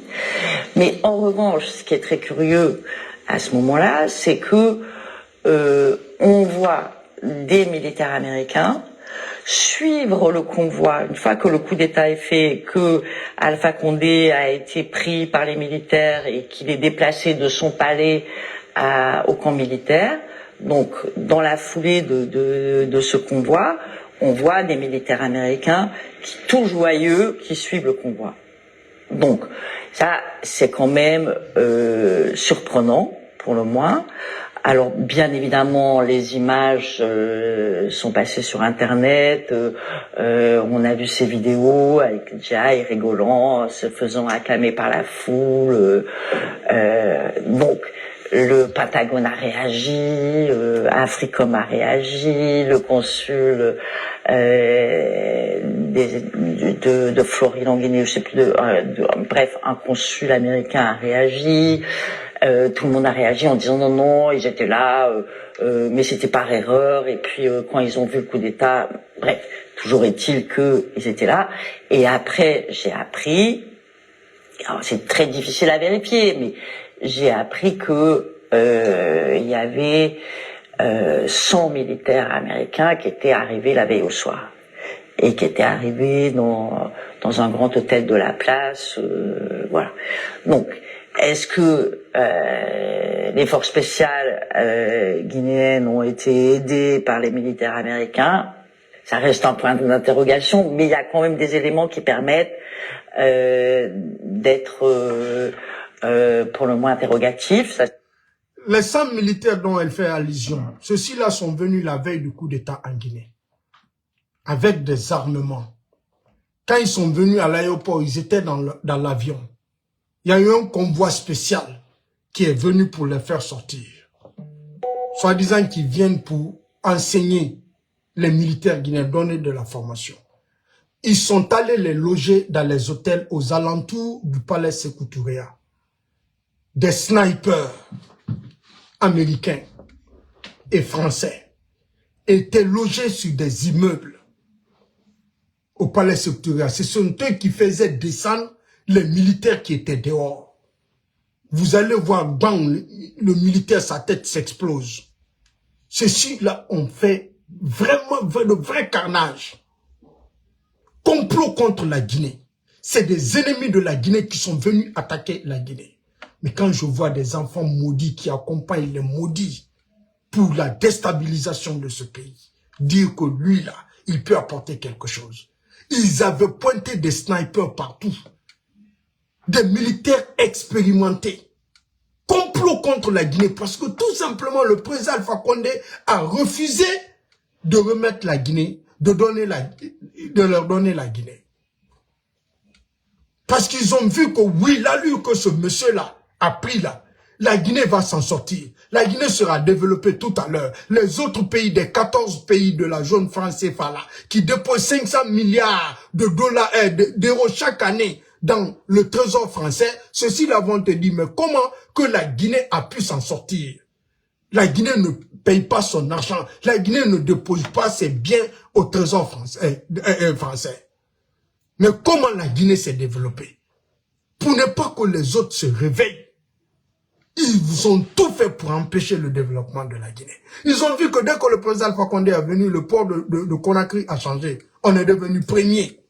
Mais en revanche, ce qui est très curieux à ce moment-là, c'est que on voit des militaires américains suivre le convoi. Une fois que le coup d'État est fait, que Alpha Condé a été pris par les militaires et qu'il est déplacé de son palais au camp militaire, donc dans la foulée de ce convoi, on voit des militaires américains qui, tout joyeux, qui suivent le convoi. Donc ça, c'est quand même surprenant pour le moins. Alors bien évidemment, les images sont passées sur Internet. On a vu ces vidéos avec Jai rigolant, se faisant acclamer par la foule. Donc le Pentagone a réagi, Africom a réagi, le consul de Floride en Guinée, je sais plus, bref, un consul américain a réagi. Tout le monde a réagi en disant non, ils étaient là, mais c'était par erreur. Et puis quand ils ont vu le coup d'État, bref, toujours est-il qu'ils étaient là. Et après, j'ai appris, alors c'est très difficile à vérifier, mais j'ai appris que il y avait 100 militaires américains qui étaient arrivés la veille au soir et qui étaient arrivés dans un grand hôtel de la place, voilà. Donc, est-ce que les forces spéciales guinéennes ont été aidées par les militaires américains? Ça reste un point d'interrogation, mais il y a quand même des éléments qui permettent d'être pour le moins interrogatifs.
Les 100 militaires dont elle fait allusion, ceux-ci-là sont venus la veille du coup d'État en Guinée, avec des armements. Quand ils sont venus à l'aéroport, ils étaient dans l'avion. Il y a eu un convoi spécial qui est venu pour les faire sortir. Soi-disant qu'ils viennent pour enseigner les militaires guinéens, donner de la formation. Ils sont allés les loger dans les hôtels aux alentours du palais Sékou Touré. Des snipers américains et français étaient logés sur des immeubles au palais Sékou Touré. Ce sont eux qui faisaient descendre les militaires qui étaient dehors. Vous allez voir, bang, le militaire, sa tête s'explose. Ceux-ci-là ont fait vraiment le vrai carnage. Complot contre la Guinée. C'est des ennemis de la Guinée qui sont venus attaquer la Guinée. Mais quand je vois des enfants maudits qui accompagnent les maudits pour la déstabilisation de ce pays, dire que lui là, il peut apporter quelque chose. Ils avaient pointé des snipers partout. Des militaires expérimentés. Complot contre la Guinée parce que tout simplement le président Alpha Condé a refusé de remettre la Guinée, de leur donner la Guinée. Parce qu'ils ont vu que oui, l'allure que ce monsieur-là a pris là, la Guinée va s'en sortir. La Guinée sera développée tout à l'heure. Les autres pays, des 14 pays de la zone franc CFA là, qui déposent 500 milliards de dollars, d'euros chaque année dans le trésor français, ceux-ci-là vont te dire, mais comment que la Guinée a pu s'en sortir? La Guinée ne paye pas son argent. La Guinée ne dépose pas ses biens au trésor français. Mais comment la Guinée s'est développée? Pour ne pas que les autres se réveillent. Ils ont tout fait pour empêcher le développement de la Guinée. Ils ont vu que dès que le président Alpha Condé est venu, le port de Conakry a changé. On est devenu premier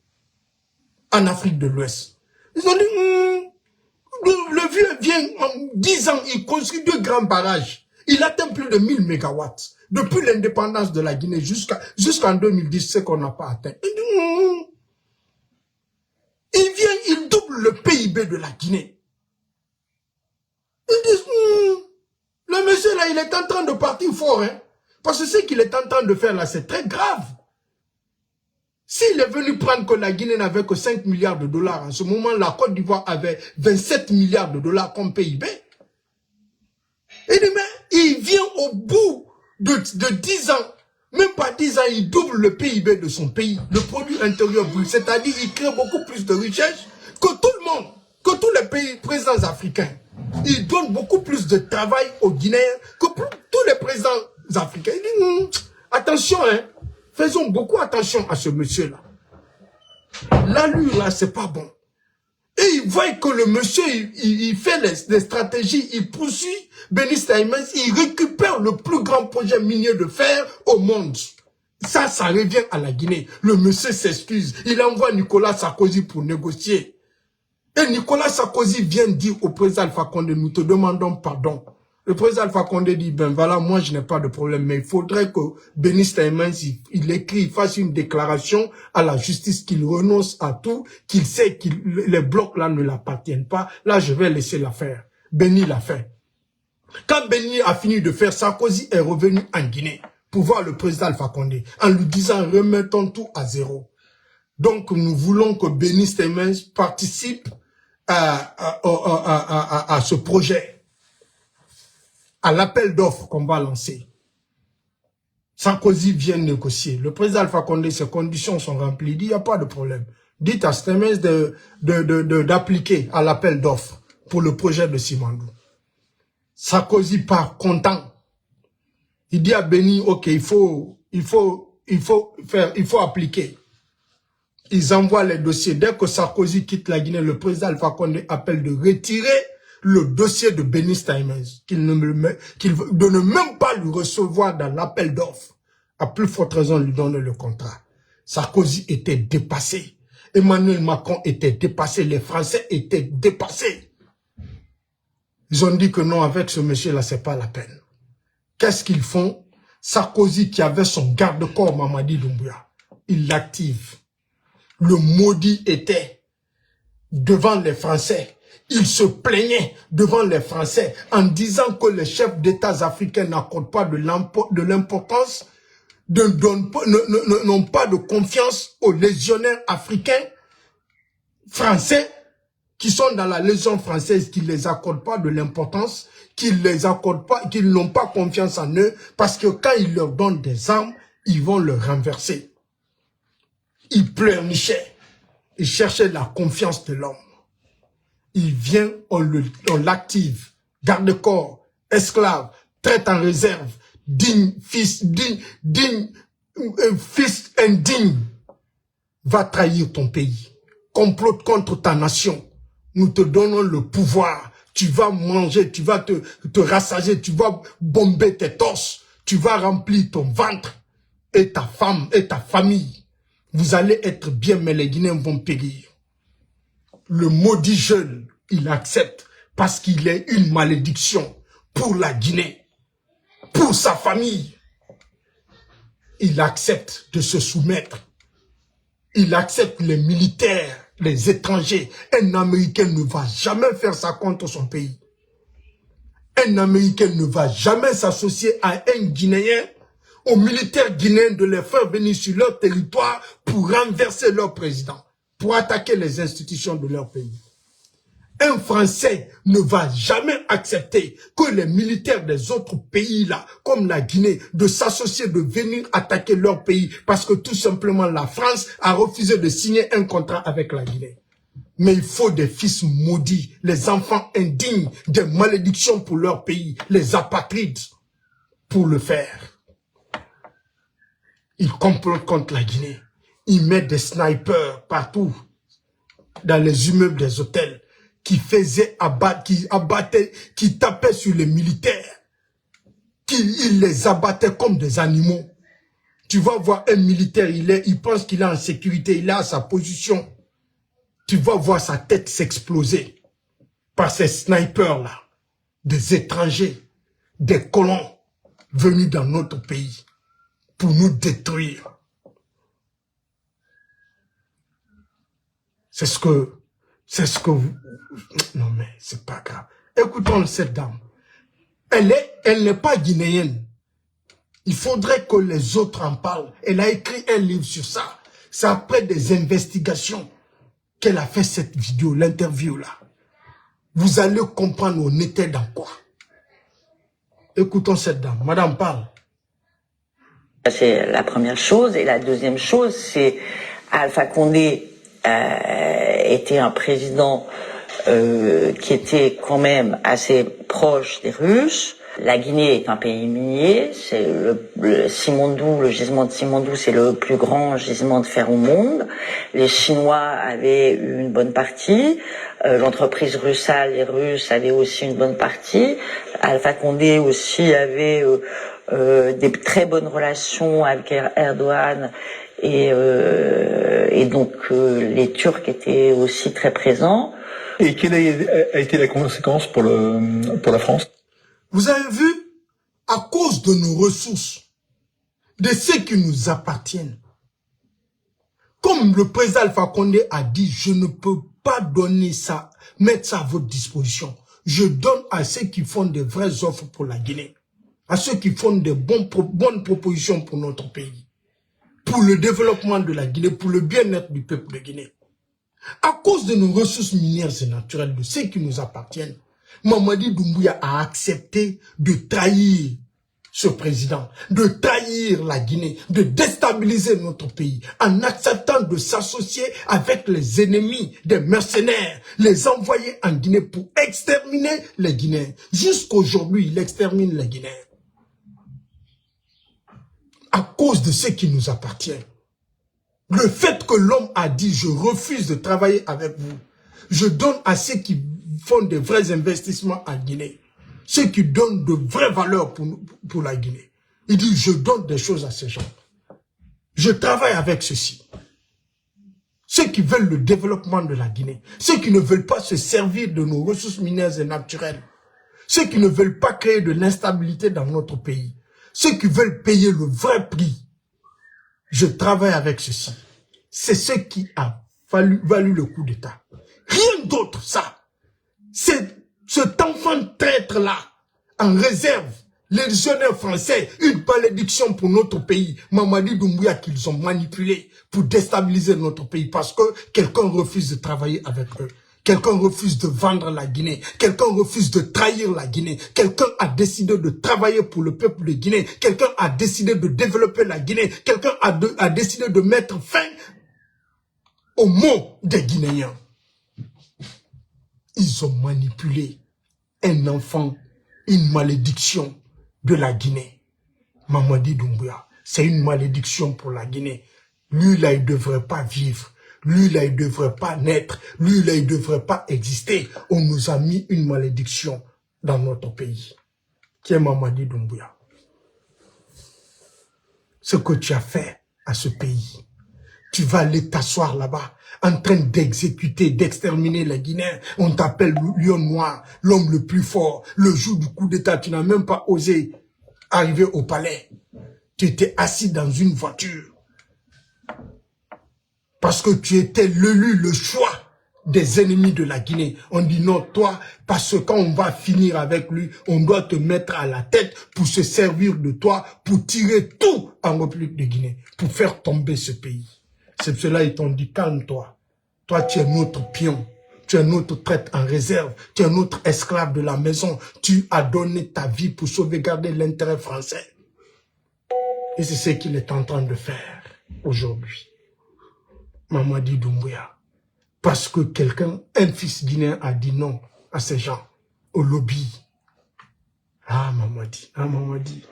en Afrique de l'Ouest. Ils ont dit, le vieux vient en 10 ans, il construit 2 grands barrages. Il atteint plus de 1000 mégawatts. Depuis l'indépendance de la Guinée jusqu'en 2010, ce qu'on n'a pas atteint. Il vient, il double le PIB de la Guinée. Ils disent, le monsieur là, il est en train de partir fort, hein. Parce que ce qu'il est en train de faire là, c'est très grave. S'il est venu prendre que la Guinée n'avait que 5 milliards de dollars, en ce moment, la Côte d'Ivoire avait 27 milliards de dollars comme PIB. Et demain, il vient au bout de 10 ans, même pas 10 ans, il double le PIB de son pays, le produit intérieur brut. C'est-à-dire, il crée beaucoup plus de richesses que tout le monde, que tous les pays présidents africains. Il donne beaucoup plus de travail aux Guinéens que tous les présidents africains. Il dit, attention, hein, faisons beaucoup attention à ce monsieur-là. L'allure, là, c'est pas bon. Et il voit que le monsieur, il fait les stratégies, il poursuit Béni Steimens, il récupère le plus grand projet minier de fer au monde. Ça revient à la Guinée. Le monsieur s'excuse. Il envoie Nicolas Sarkozy pour négocier. Et Nicolas Sarkozy vient dire au président Alpha Condé, nous te demandons pardon. Le président Alpha Condé dit, ben voilà, moi je n'ai pas de problème, mais il faudrait que Béni Steimens, il écrit, il fasse une déclaration à la justice qu'il renonce à tout, qu'il sait que les blocs là ne l'appartiennent pas. Là, je vais laisser l'affaire. Béni l'a fait. Quand Béni a fini de faire, Sarkozy est revenu en Guinée pour voir le président Alpha Condé en lui disant, remettons tout à zéro. Donc, nous voulons que Béni Steimens participe à ce projet, à l'appel d'offres qu'on va lancer. Sarkozy vient négocier. Le président Alpha Condé, ses conditions sont remplies. Il dit, il n'y a pas de problème. Dites à Steimens d'appliquer à l'appel d'offres pour le projet de Simandou. Sarkozy part content. Il dit à Béni, ok, il faut appliquer. Ils envoient les dossiers. Dès que Sarkozy quitte la Guinée, le président Alpha Condé appelle de retirer le dossier de Benny Steinmetz, de ne même pas lui recevoir dans l'appel d'offres, à plus forte raison lui donner le contrat. Sarkozy était dépassé. Emmanuel Macron était dépassé. Les Français étaient dépassés. Ils ont dit que non, avec ce monsieur-là, c'est pas la peine. Qu'est-ce qu'ils font? Sarkozy, qui avait son garde-corps, Mamadi Doumbouya, il l'active. Le maudit était devant les Français. Il se plaignait devant les Français en disant que les chefs d'État africains n'accordent pas de l'importance, n'ont pas de confiance aux légionnaires africains, français, qui sont dans la Légion française, qui ne les accordent pas de l'importance, qu'ils n'ont pas confiance en eux, parce que quand ils leur donnent des armes, ils vont le renverser. Il pleurnichait. Il cherchait la confiance de l'homme. Il vient, on l'active. Garde-corps, esclave, traite en réserve, fils indigne. Va trahir ton pays. Complote contre ta nation. Nous te donnons le pouvoir. Tu vas manger, tu vas te rassager, tu vas bomber tes torses. Tu vas remplir ton ventre et ta femme et ta famille. Vous allez être bien, mais les Guinéens vont périr. Le maudit jeune, il accepte parce qu'il est une malédiction pour la Guinée, pour sa famille. Il accepte de se soumettre. Il accepte les militaires, les étrangers. Un Américain ne va jamais faire ça contre son pays. Un Américain ne va jamais s'associer à un Guinéen, aux militaires guinéens, de les faire venir sur leur territoire pour renverser leur président, pour attaquer les institutions de leur pays. Un Français ne va jamais accepter que les militaires des autres pays là, comme la Guinée, de s'associer, de venir attaquer leur pays parce que tout simplement la France a refusé de signer un contrat avec la Guinée. Mais il faut des fils maudits, les enfants indignes, des malédictions pour leur pays, les apatrides, pour le faire. Il complote contre la Guinée. Il met des snipers partout, dans les immeubles des hôtels, qui faisaient abattre, qui tapaient sur les militaires, il les abattait comme des animaux. Tu vas voir un militaire, il pense qu'il est en sécurité, il est à sa position. Tu vas voir sa tête s'exploser par ces snipers-là, des étrangers, des colons venus dans notre pays pour nous détruire. C'est ce que vous... Non mais c'est pas grave. Écoutons cette dame. Elle n'est pas guinéenne. Il faudrait que les autres en parlent. Elle a écrit un livre sur ça. C'est après des investigations qu'elle a fait cette vidéo, l'interview là. Vous allez comprendre on était dans quoi. Écoutons cette dame. Madame, parle.
C'est la première chose. Et la deuxième chose, c'est Alpha Condé était un président qui était quand même assez proche des Russes. La Guinée est un pays minier, c'est le Simandou, le gisement de Simandou, c'est le plus grand gisement de fer au monde. Les Chinois avaient une bonne partie, l'entreprise Rusal, les Russes avaient aussi une bonne partie. Alpha Condé aussi avait des très bonnes relations avec Erdogan et donc les Turcs étaient aussi très présents.
Et quelle a été la conséquence pour la France?
Vous avez vu, à cause de nos ressources, de ceux qui nous appartiennent, comme le président Alpha Condé a dit, je ne peux pas donner ça, mettre ça à votre disposition. Je donne à ceux qui font de vraies offres pour la Guinée, à ceux qui font de bonnes propositions pour notre pays, pour le développement de la Guinée, pour le bien-être du peuple de Guinée. À cause de nos ressources minières et naturelles, de ceux qui nous appartiennent, Mamadi Doumbouya a accepté de trahir ce président, de trahir la Guinée, de déstabiliser notre pays, en acceptant de s'associer avec les ennemis des mercenaires, les envoyer en Guinée pour exterminer les Guinéens. Jusqu'aujourd'hui, il extermine les Guinéens. À cause de ce qui nous appartient. Le fait que l'homme a dit, je refuse de travailler avec vous, je donne à ceux qui font de vrais investissements en Guinée, ceux qui donnent de vraies valeurs pour la Guinée. Il dit, je donne des choses à ces gens. Je travaille avec ceux-ci. Ceux qui veulent le développement de la Guinée, ceux qui ne veulent pas se servir de nos ressources minières et naturelles, ceux qui ne veulent pas créer de l'instabilité dans notre pays, ceux qui veulent payer le vrai prix. Je travaille avec ceux-ci. C'est ce qui a valu le coup d'État. Rien d'autre, ça. C'est cet enfant traître-là, en réserve, les légionnaires français, une malédiction pour notre pays, Mamadi Doumbouya, qu'ils ont manipulé pour déstabiliser notre pays parce que quelqu'un refuse de travailler avec eux. Quelqu'un refuse de vendre la Guinée. Quelqu'un refuse de trahir la Guinée. Quelqu'un a décidé de travailler pour le peuple de Guinée. Quelqu'un a décidé de développer la Guinée. Quelqu'un a décidé de mettre fin aux maux des Guinéens. Ils ont manipulé un enfant, une malédiction de la Guinée. Mamadi Doumbouya, c'est une malédiction pour la Guinée. Lui, là, il ne devrait pas vivre. Lui, là, il ne devrait pas naître. Lui, là, il ne devrait pas exister. On nous a mis une malédiction dans notre pays. Qui est Mamadi Doumbouya? Ce que tu as fait à ce pays, tu vas aller t'asseoir là-bas, en train d'exécuter, d'exterminer les Guinéens. On t'appelle le lion noir, l'homme le plus fort. Le jour du coup d'État, tu n'as même pas osé arriver au palais. Tu étais assis dans une voiture. Parce que tu étais l'élu, le choix des ennemis de la Guinée. On dit non, toi, parce que quand on va finir avec lui, on doit te mettre à la tête pour se servir de toi, pour tirer tout en République de Guinée, pour faire tomber ce pays. C'est cela ils t'ont dit, calme-toi. Toi, tu es notre pion. Tu es notre traître en réserve. Tu es notre esclave de la maison. Tu as donné ta vie pour sauvegarder l'intérêt français. Et c'est ce qu'il est en train de faire aujourd'hui. Mamadi Doumbouya. Parce que quelqu'un, un fils guinéen a dit non à ces gens, au lobby. Ah, Mamadi, ah, Mamadi.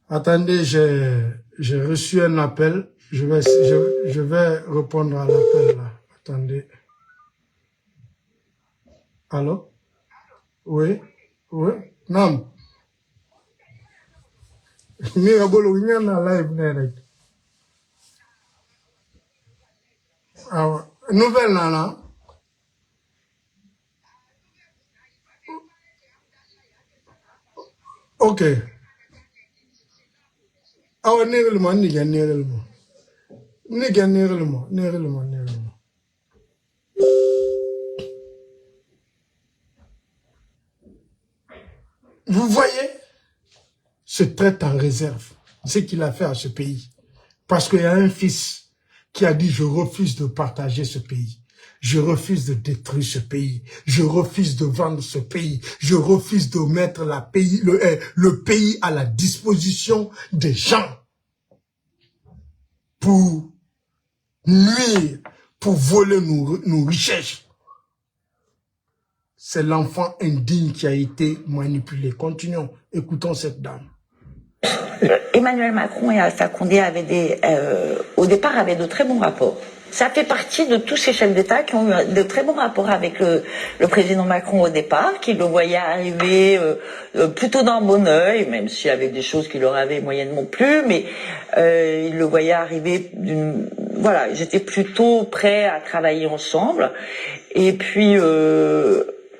Attendez, j'ai reçu un appel. Je vais répondre à l'appel là. Attendez. Allô? Oui? Oui? Non. Mirabolo, il y a un live direct. Ah, nouvelle nana. Ok. Ah, nérellement, nérellement. Nérellement. Vous voyez? Se traite en réserve. Ce qu'il a fait à ce pays. Parce qu'il y a un fils qui a dit, je refuse de partager ce pays. Je refuse de détruire ce pays. Je refuse de vendre ce pays. Je refuse de mettre le pays à la disposition des gens pour nuire, pour voler nos richesses. C'est l'enfant indigne qui a été manipulé. Continuons. Écoutons cette dame.
Emmanuel Macron et Alpha Condé avaient au départ avaient de très bons rapports. Ça fait partie de tous ces chefs d'État qui ont eu de très bons rapports avec le président Macron au départ, qui le voyait arriver plutôt d'un bon œil, même s'il y avait des choses qui leur avaient moyennement plu, mais il le voyait arriver voilà, ils étaient plutôt prêts à travailler ensemble. Et puis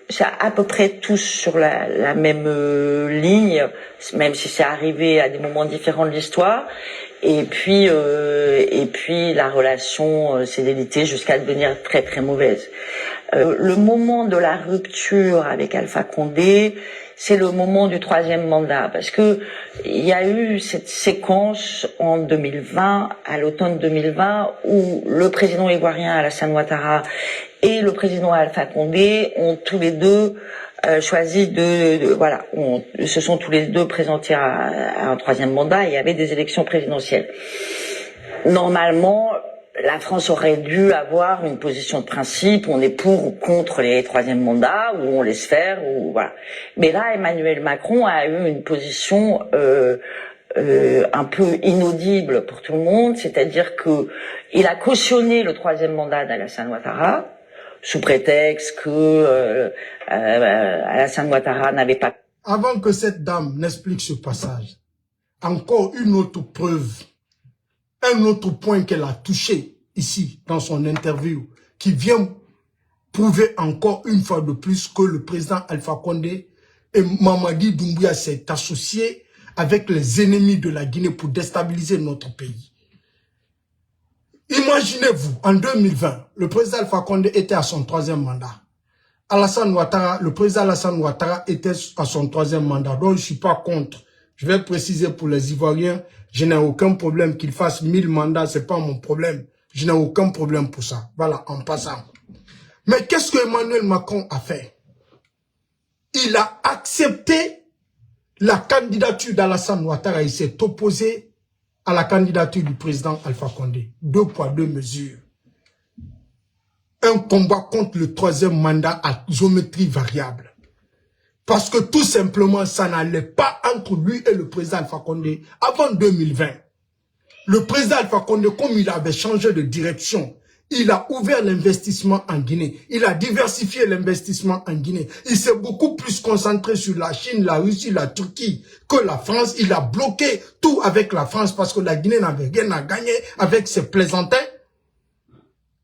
c'est à peu près tous sur la même ligne, même si c'est arrivé à des moments différents de l'histoire. Et puis la relation s'est délitée jusqu'à devenir très très mauvaise. Le moment de la rupture avec Alpha Condé, c'est le moment du 3e mandat, parce que il y a eu cette séquence en 2020, à l'automne 2020, où le président ivoirien Alassane Ouattara et le président Alpha Condé ont tous les deux choisi se sont tous les deux présentés à un 3e mandat et il y avait des élections présidentielles. Normalement, la France aurait dû avoir une position de principe, on est pour ou contre les 3e mandats, ou on laisse faire, ou voilà. Mais là, Emmanuel Macron a eu une position un peu inaudible pour tout le monde, c'est-à-dire que il a cautionné le 3e mandat d'Alassane Ouattara sous prétexte que Alassane Ouattara n'avait pas...
Avant que cette dame n'explique ce passage, encore une autre preuve, un autre point qu'elle a touché ici dans son interview, qui vient prouver encore une fois de plus que le président Alpha Condé et Mamadi Doumbouya s'est associé avec les ennemis de la Guinée pour déstabiliser notre pays. Imaginez-vous, en 2020, le président Alpha Condé était à son 3e mandat. Alassane Ouattara, le président Alassane Ouattara était à son 3e mandat. Donc, je ne suis pas contre. Je vais préciser pour les Ivoiriens, je n'ai aucun problème qu'il fasse 1000 mandats, c'est pas mon problème. Je n'ai aucun problème pour ça. Voilà, en passant. Mais qu'est-ce que Emmanuel Macron a fait? Il a accepté la candidature d'Alassane Ouattara. Il s'est opposé à la candidature du président Alpha Condé. 2 poids, 2 mesures. Un combat contre le 3e mandat à géométrie variable. Parce que tout simplement, ça n'allait pas entre lui et le président Alpha Condé avant 2020. Le président Alpha Condé, comme il avait changé de direction, il a ouvert l'investissement en Guinée. Il a diversifié l'investissement en Guinée. Il s'est beaucoup plus concentré sur la Chine, la Russie, la Turquie que la France. Il a bloqué tout avec la France parce que la Guinée n'avait rien à gagner avec ses plaisantins.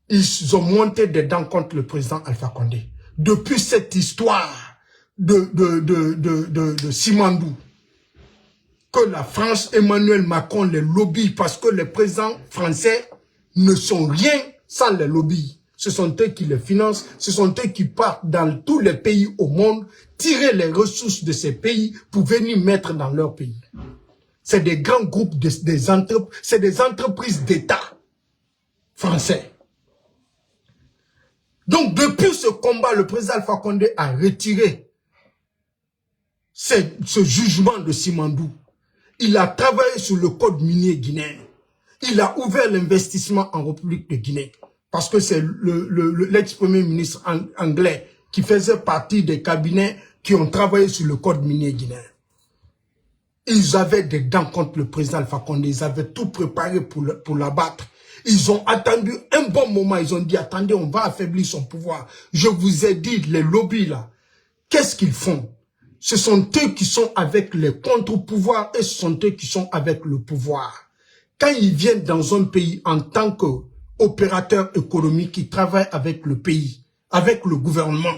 Ils ont monté des dents contre le président Alpha Condé. Depuis cette histoire de Simandou, que la France, Emmanuel Macron, les lobbies, parce que les présidents français ne sont rien sans les lobbies. Ce sont eux qui les financent, ce sont eux qui partent dans tous les pays au monde, tirer les ressources de ces pays pour venir mettre dans leur pays. C'est des grands groupes, c'est des entreprises d'État français. Donc, depuis ce combat, le président Alpha Condé a retiré ce jugement de Simandou. Il a travaillé sur le code minier guinéen. Il a ouvert l'investissement en République de Guinée. Parce que c'est l'ex-premier ministre anglais qui faisait partie des cabinets qui ont travaillé sur le code minier guinéen. Ils avaient des dents contre le président Alpha Condé. Ils avaient tout préparé pour l'abattre. Ils ont attendu un bon moment. Ils ont dit, attendez, on va affaiblir son pouvoir. Je vous ai dit, les lobbies là, qu'est-ce qu'ils font? Ce sont eux qui sont avec les contre-pouvoirs et ce sont eux qui sont avec le pouvoir. Quand ils viennent dans un pays en tant qu'opérateurs économiques, ils travaillent avec le pays, avec le gouvernement.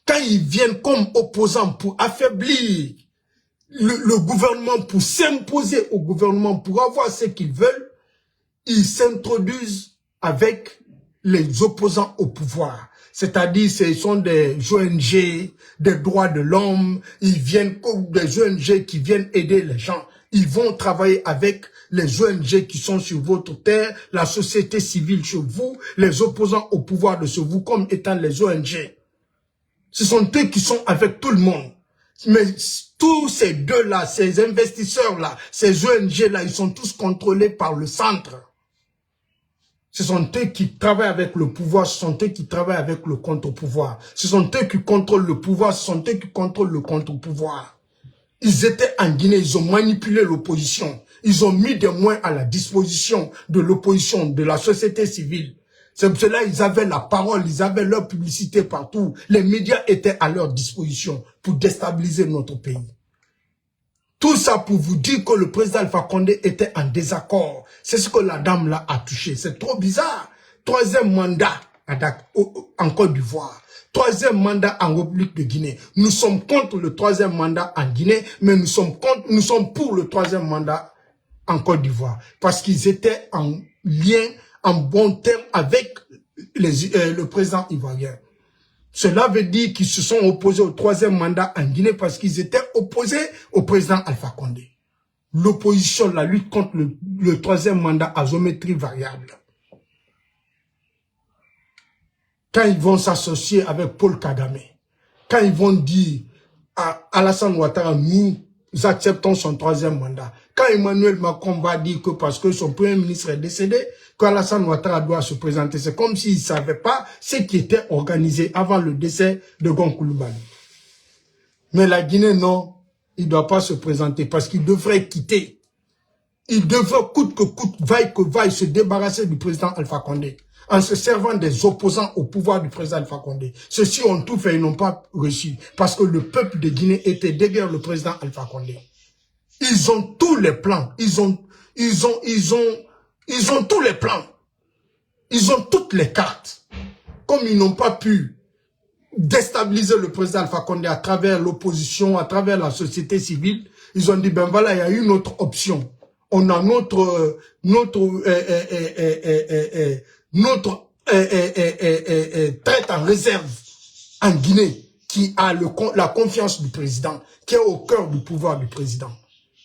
Quand ils viennent comme opposants pour affaiblir le gouvernement, pour s'imposer au gouvernement, pour avoir ce qu'ils veulent, ils s'introduisent avec les opposants au pouvoir. C'est-à-dire, ce sont des ONG, des droits de l'homme, ils viennent comme des ONG qui viennent aider les gens. Ils vont travailler avec les ONG qui sont sur votre terre, la société civile chez vous, les opposants au pouvoir de chez vous comme étant les ONG. Ce sont eux qui sont avec tout le monde. Mais tous ces deux-là, ces investisseurs-là, ces ONG-là, ils sont tous contrôlés par le centre. Ce sont eux qui travaillent avec le pouvoir, ce sont eux qui travaillent avec le contre-pouvoir. Ce sont eux qui contrôlent le pouvoir, ce sont eux qui contrôlent le contre-pouvoir. Ils étaient en Guinée, ils ont manipulé l'opposition. Ils ont mis des moyens à la disposition de l'opposition, de la société civile. C'est pour cela qu'ils avaient la parole, ils avaient leur publicité partout. Les médias étaient à leur disposition pour déstabiliser notre pays. Tout ça pour vous dire que le président Alpha Condé était en désaccord. C'est ce que la dame là a touché. C'est trop bizarre. 3e mandat en Côte d'Ivoire. 3e mandat en République de Guinée. Nous sommes contre le 3e mandat en Guinée, mais nous sommes pour le 3e mandat en Côte d'Ivoire. Parce qu'ils étaient en lien, en bon terme avec le président ivoirien. Cela veut dire qu'ils se sont opposés au 3e mandat en Guinée parce qu'ils étaient opposés au président Alpha Condé. L'opposition, la lutte contre le 3e mandat à géométrie variable. Quand ils vont s'associer avec Paul Kagame, quand ils vont dire à Alassane Ouattara, nous acceptons son 3e mandat. Quand Emmanuel Macron va dire que parce que son premier ministre est décédé, qu'Alassane Ouattara doit se présenter, c'est comme s'il ne savait pas ce qui était organisé avant le décès de Gon Coulibaly. Mais la Guinée, non, il ne doit pas se présenter parce qu'il devrait quitter il devrait coûte que coûte, vaille que vaille, se débarrasser du président Alpha Condé en se servant des opposants au pouvoir du président Alpha Condé. Ceux-ci ont tout fait, ils n'ont pas reçu parce que le peuple de Guinée était derrière le président Alpha Condé. Ils ont tous les plans, ils ont tous les plans. Ils ont toutes les cartes. Comme ils n'ont pas pu déstabiliser le président Alpha Condé à travers l'opposition, à travers la société civile, ils ont dit, ben voilà, il y a une autre option. On a notre traite en réserve en Guinée qui a la confiance du président, qui est au cœur du pouvoir du président.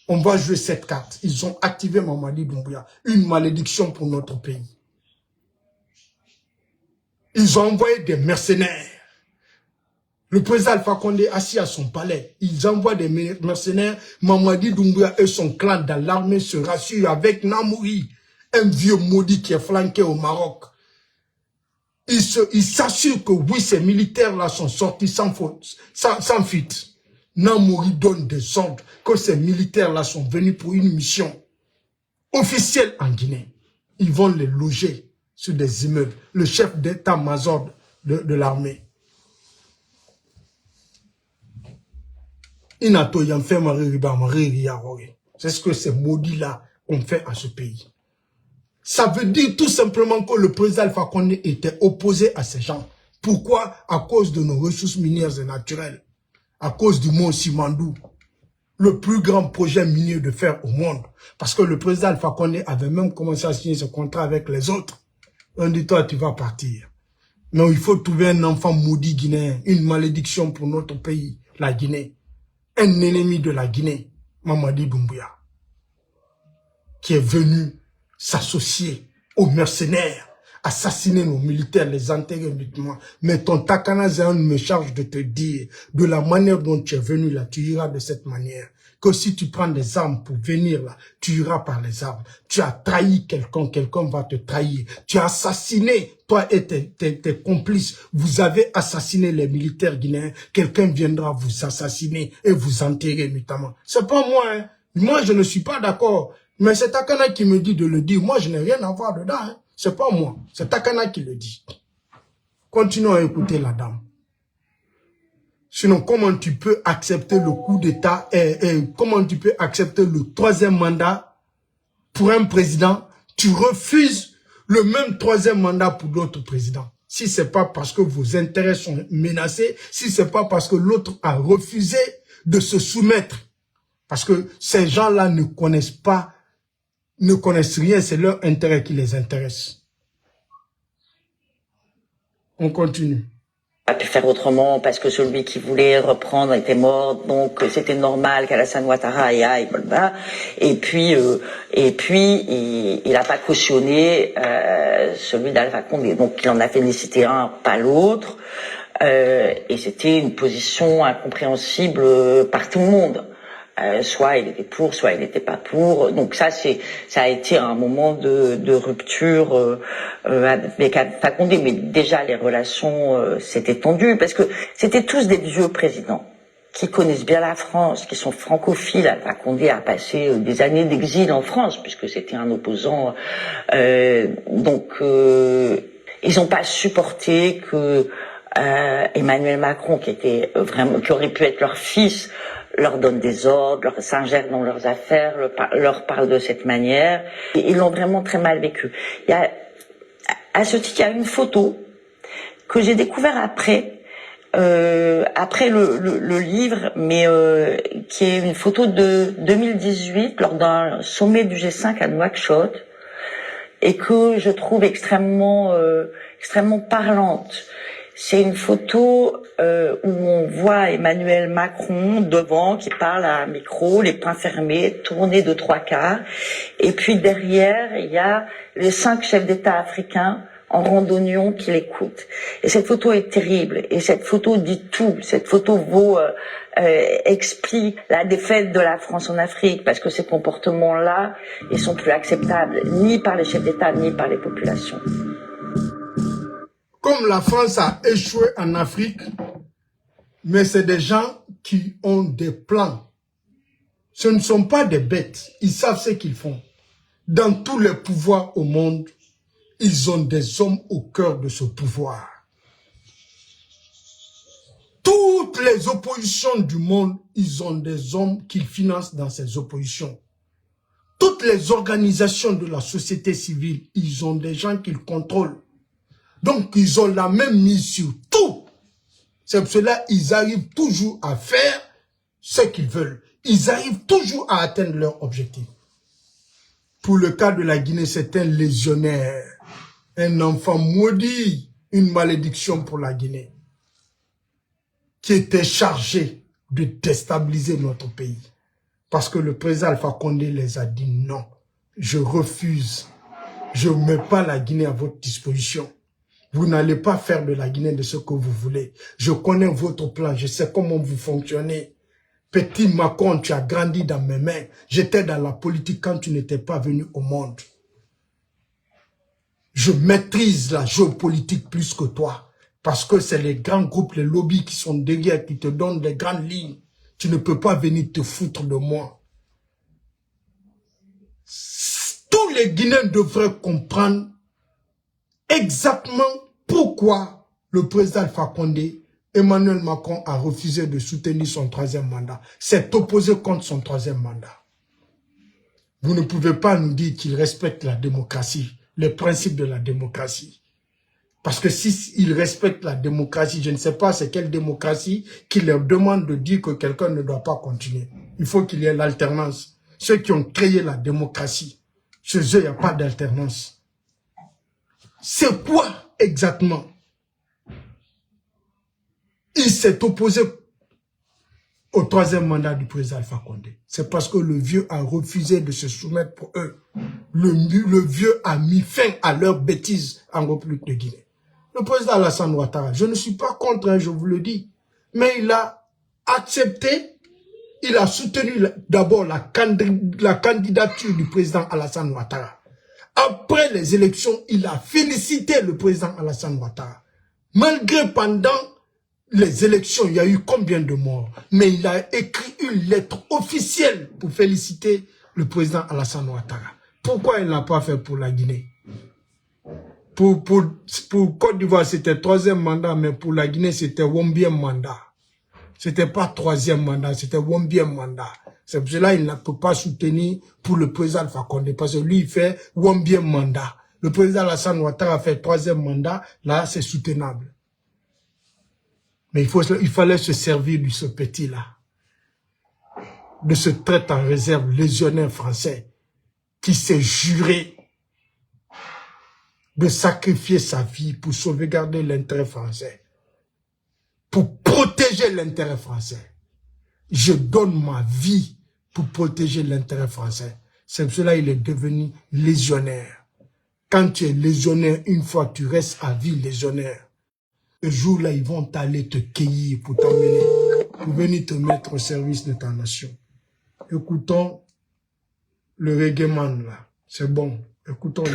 On va jouer cette carte. Ils ont activé Mamadi Doumbouya, une malédiction pour notre pays. Ils ont envoyé des mercenaires. Le président Alpha Condé assis à son palais. Ils envoient des mercenaires. Mamadi Doumbouya et son clan dans l'armée se rassurent avec Namouri, un vieux maudit qui est flanqué au Maroc. Ils s'assurent que oui, ces militaires-là sont sortis sans fuite. Namouri donne des ordres que ces militaires-là sont venus pour une mission officielle en Guinée. Ils vont les loger sur des immeubles. Le chef d'état-major de l'armée. C'est ce que ces maudits-là ont fait à ce pays. Ça veut dire tout simplement que le président Alpha Condé était opposé à ces gens. Pourquoi? À cause de nos ressources minières et naturelles. À cause du mont Simandou. Le plus grand projet minier de fer au monde. Parce que le président Alpha Condé avait même commencé à signer ce contrat avec les autres. On dit, toi, tu vas partir. Non, il faut trouver un enfant maudit guinéen. Une malédiction pour notre pays, la Guinée. Un ennemi de la Guinée, Mamadi Doumbouya, qui est venu s'associer aux mercenaires, assassiner nos militaires, les enterrer mutuellement. Mais ton Takana Zéan me charge de te dire, de la manière dont tu es venu là, tu iras de cette manière. Que si tu prends des armes pour venir là, tu iras par les armes. Tu as trahi quelqu'un, quelqu'un va te trahir. Tu as assassiné, toi et tes complices, vous avez assassiné les militaires guinéens. Quelqu'un viendra vous assassiner et vous enterrer notamment. C'est pas moi, hein. Moi, je ne suis pas d'accord. Mais c'est Takana qui me dit de le dire. Moi, je n'ai rien à voir dedans, hein. C'est pas moi. C'est Takana qui le dit. Continuons à écouter la dame. Sinon, comment tu peux accepter le coup d'État et comment tu peux accepter le troisième mandat pour un président? Tu refuses le même troisième mandat pour d'autres présidents. Si c'est pas parce que vos intérêts sont menacés, si c'est pas parce que l'autre a refusé de se soumettre. Parce que ces gens-là ne connaissent pas, ne connaissent rien, c'est leur intérêt qui les intéresse. On continue.
Pas pu faire autrement parce que celui qui voulait reprendre était mort, donc c'était normal qu'Alassane Ouattara aille, et puis il n'a pas cautionné celui d'Alpha Condé, donc il en a félicité un, pas l'autre, et c'était une position incompréhensible par tout le monde. Soit il était pour, soit il n'était pas pour. Donc ça a été un moment de rupture avec Alpha Condé, mais déjà les relations s'étaient tendues parce que c'était tous des vieux présidents qui connaissent bien la France, qui sont francophiles. Alpha Condé a passé des années d'exil en France puisque c'était un opposant. Donc ils n'ont pas supporté que Emmanuel Macron, qui aurait pu être leur fils, leur donne des ordres, leur s'ingère dans leurs affaires, leur parle de cette manière. Et ils l'ont vraiment très mal vécu. À ce titre, il y a une photo que j'ai découvert après le livre, mais qui est une photo de 2018 lors d'un sommet du G5 à Nouakchott, et que je trouve extrêmement parlante. C'est une photo où on voit Emmanuel Macron devant, qui parle à un micro, les poings fermés, tourné de 3/4. Et puis derrière, il y a les 5 chefs d'État africains en randonnion qui l'écoutent. Et cette photo est terrible. Et cette photo dit tout. Cette photo explique la défaite de la France en Afrique, parce que ces comportements-là, ils sont plus acceptables, ni par les chefs d'État, ni par les populations.
Comme la France a échoué en Afrique, mais c'est des gens qui ont des plans. Ce ne sont pas des bêtes. Ils savent ce qu'ils font. Dans tous les pouvoirs au monde, ils ont des hommes au cœur de ce pouvoir. Toutes les oppositions du monde, ils ont des hommes qu'ils financent dans ces oppositions. Toutes les organisations de la société civile, ils ont des gens qu'ils contrôlent. Donc, ils ont la même mise sur tout. C'est pour cela qu'ils arrivent toujours à faire ce qu'ils veulent. Ils arrivent toujours à atteindre leur objectif. Pour le cas de la Guinée, c'est un légionnaire, un enfant maudit, une malédiction pour la Guinée, qui était chargé de déstabiliser notre pays. Parce que le président Alpha Condé les a dit non, je refuse, je ne mets pas la Guinée à votre disposition. Vous n'allez pas faire de la Guinée de ce que vous voulez. Je connais votre plan, je sais comment vous fonctionnez. Petit Macron, tu as grandi dans mes mains. J'étais dans la politique quand tu n'étais pas venu au monde. Je maîtrise la géopolitique plus que toi. Parce que c'est les grands groupes, les lobbies qui sont derrière, qui te donnent des grandes lignes. Tu ne peux pas venir te foutre de moi. Tous les Guinéens devraient comprendre exactement pourquoi le président Alpha Condé, Emmanuel Macron, a refusé de soutenir son troisième mandat. S'est opposé contre son troisième mandat. Vous ne pouvez pas nous dire qu'il respecte la démocratie, les principes de la démocratie. Parce que s'ils respectent la démocratie, je ne sais pas c'est quelle démocratie qui leur demande de dire que quelqu'un ne doit pas continuer. Il faut qu'il y ait l'alternance. Ceux qui ont créé la démocratie, chez eux, il n'y a pas d'alternance. C'est quoi exactement? Il s'est opposé au troisième mandat du président Alpha Condé. C'est parce que le vieux a refusé de se soumettre pour eux. Le vieux a mis fin à leurs bêtises en République de Guinée. Le président Alassane Ouattara, je ne suis pas contre, je vous le dis, mais il a accepté, il a soutenu d'abord la candidature du président Alassane Ouattara. Après les élections, il a félicité le président Alassane Ouattara. Malgré pendant les élections, il y a eu combien de morts? Mais il a écrit une lettre officielle pour féliciter le président Alassane Ouattara. Pourquoi il n'a pas fait pour la Guinée? Pour Côte d'Ivoire, c'était troisième mandat, mais pour la Guinée, c'était wombième mandat. C'était pas troisième mandat, c'était wombième mandat. C'est pour cela qu'il ne peut pas soutenir pour le président Alpha Condé, parce que lui, il fait wombième mandat. Le président Alassane Ouattara fait troisième mandat, là, c'est soutenable. Mais il fallait se servir de ce petit-là, de ce traître en réserve légionnaire français, qui s'est juré de sacrifier sa vie pour sauvegarder l'intérêt français, pour protéger l'intérêt français. Je donne ma vie pour protéger l'intérêt français. C'est pour cela qu'il est devenu légionnaire. Quand tu es légionnaire, une fois, tu restes à vie légionnaire. Le jour-là, ils vont t'aller te cueillir pour t'emmener, pour venir te mettre au service de ta nation. Écoutons le reggae man là. C'est bon. Écoutons le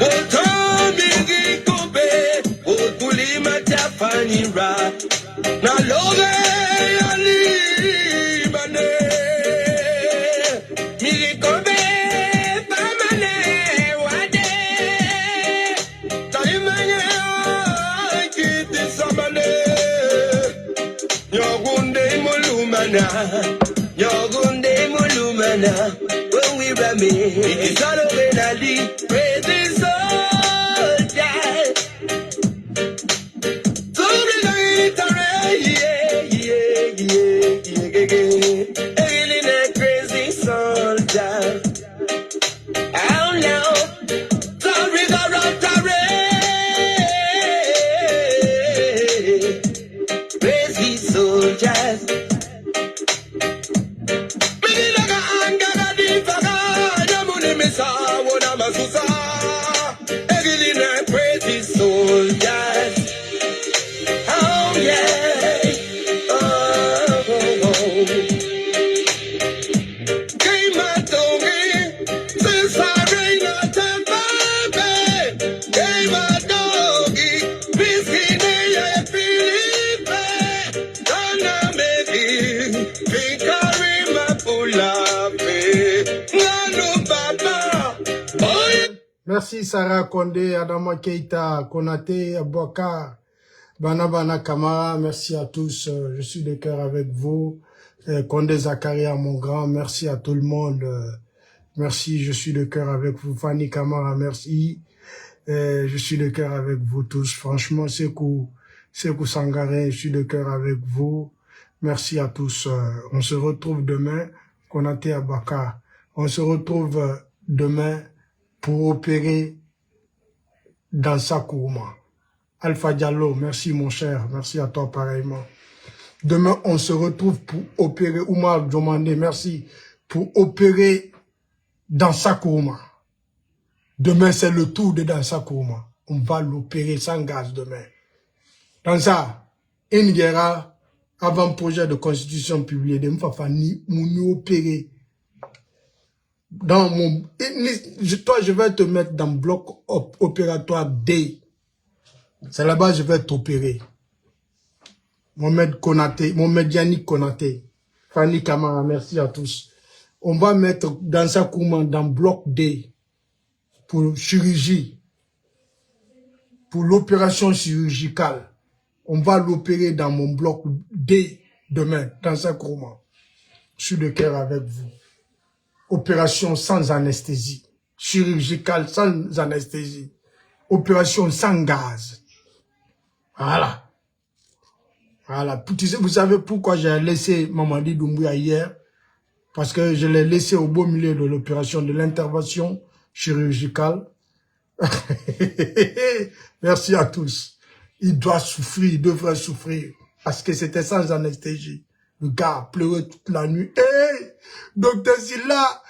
Yogunde mulumana, when we rame, it is all over Nali, praise the soldier. So we go in a crazy soldier. Oh no, so we go out praise the soldiers. Misa wona masusa
Merci Sarah Kondé, Adama Keita, Konate, Abouakar, Bana Kamara. Merci à tous. Je suis de cœur avec vous. Kondé Zakaria, mon grand. Merci à tout le monde. Merci, je suis de cœur avec vous. Fanny Kamara, merci. Je suis de cœur avec vous tous. Franchement, Sekou Sangaré, je suis de cœur avec vous. Merci à tous. On se retrouve demain. Konate Abaka. On se retrouve demain pour opérer dans Sakouma. Alpha Diallo, merci mon cher. Merci à toi pareillement. Demain, on se retrouve pour opérer. Oumar Djomandé, merci. Pour opérer dans Sakouma. Demain, c'est le tour de dans Sakouma. On va l'opérer sans gaz demain. Dans ça, Ingera, avant-projet de constitution publié, de Mfafani, nous opérer. Dans mon, toi, je vais te mettre dans le bloc opératoire D. C'est là-bas que je vais t'opérer. Mohamed Konaté, Mohamed Yannick Konaté, Fanny Kamara, merci à tous. On va mettre dans sa commande dans le bloc D pour chirurgie, pour l'opération chirurgicale. On va l'opérer dans mon bloc D demain, dans sa commande. Je suis de cœur avec vous. Opération sans anesthésie, chirurgicale sans anesthésie, opération sans gaz. Voilà. Voilà. Vous savez pourquoi j'ai laissé Mamadi Doumbouya hier? Parce que je l'ai laissé au beau milieu de l'opération de l'intervention chirurgicale. Merci à tous. Il doit souffrir, il devrait souffrir. Parce que c'était sans anesthésie. Le gars pleurait toute la nuit. Hey, docteur Zilla,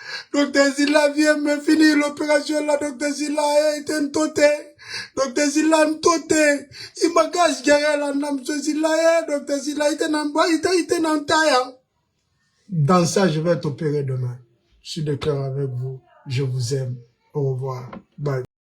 viens me finir l'opération là, docteur Zilla, hey, t'es un toté. Docteur Zilla, un toté. Il m'a gâché derrière la nam, Zilla, hey, docteur Zilla, il était en taille. Dans ça, je vais t'opérer demain. Je suis de cœur avec vous. Je vous aime. Au revoir. Bye.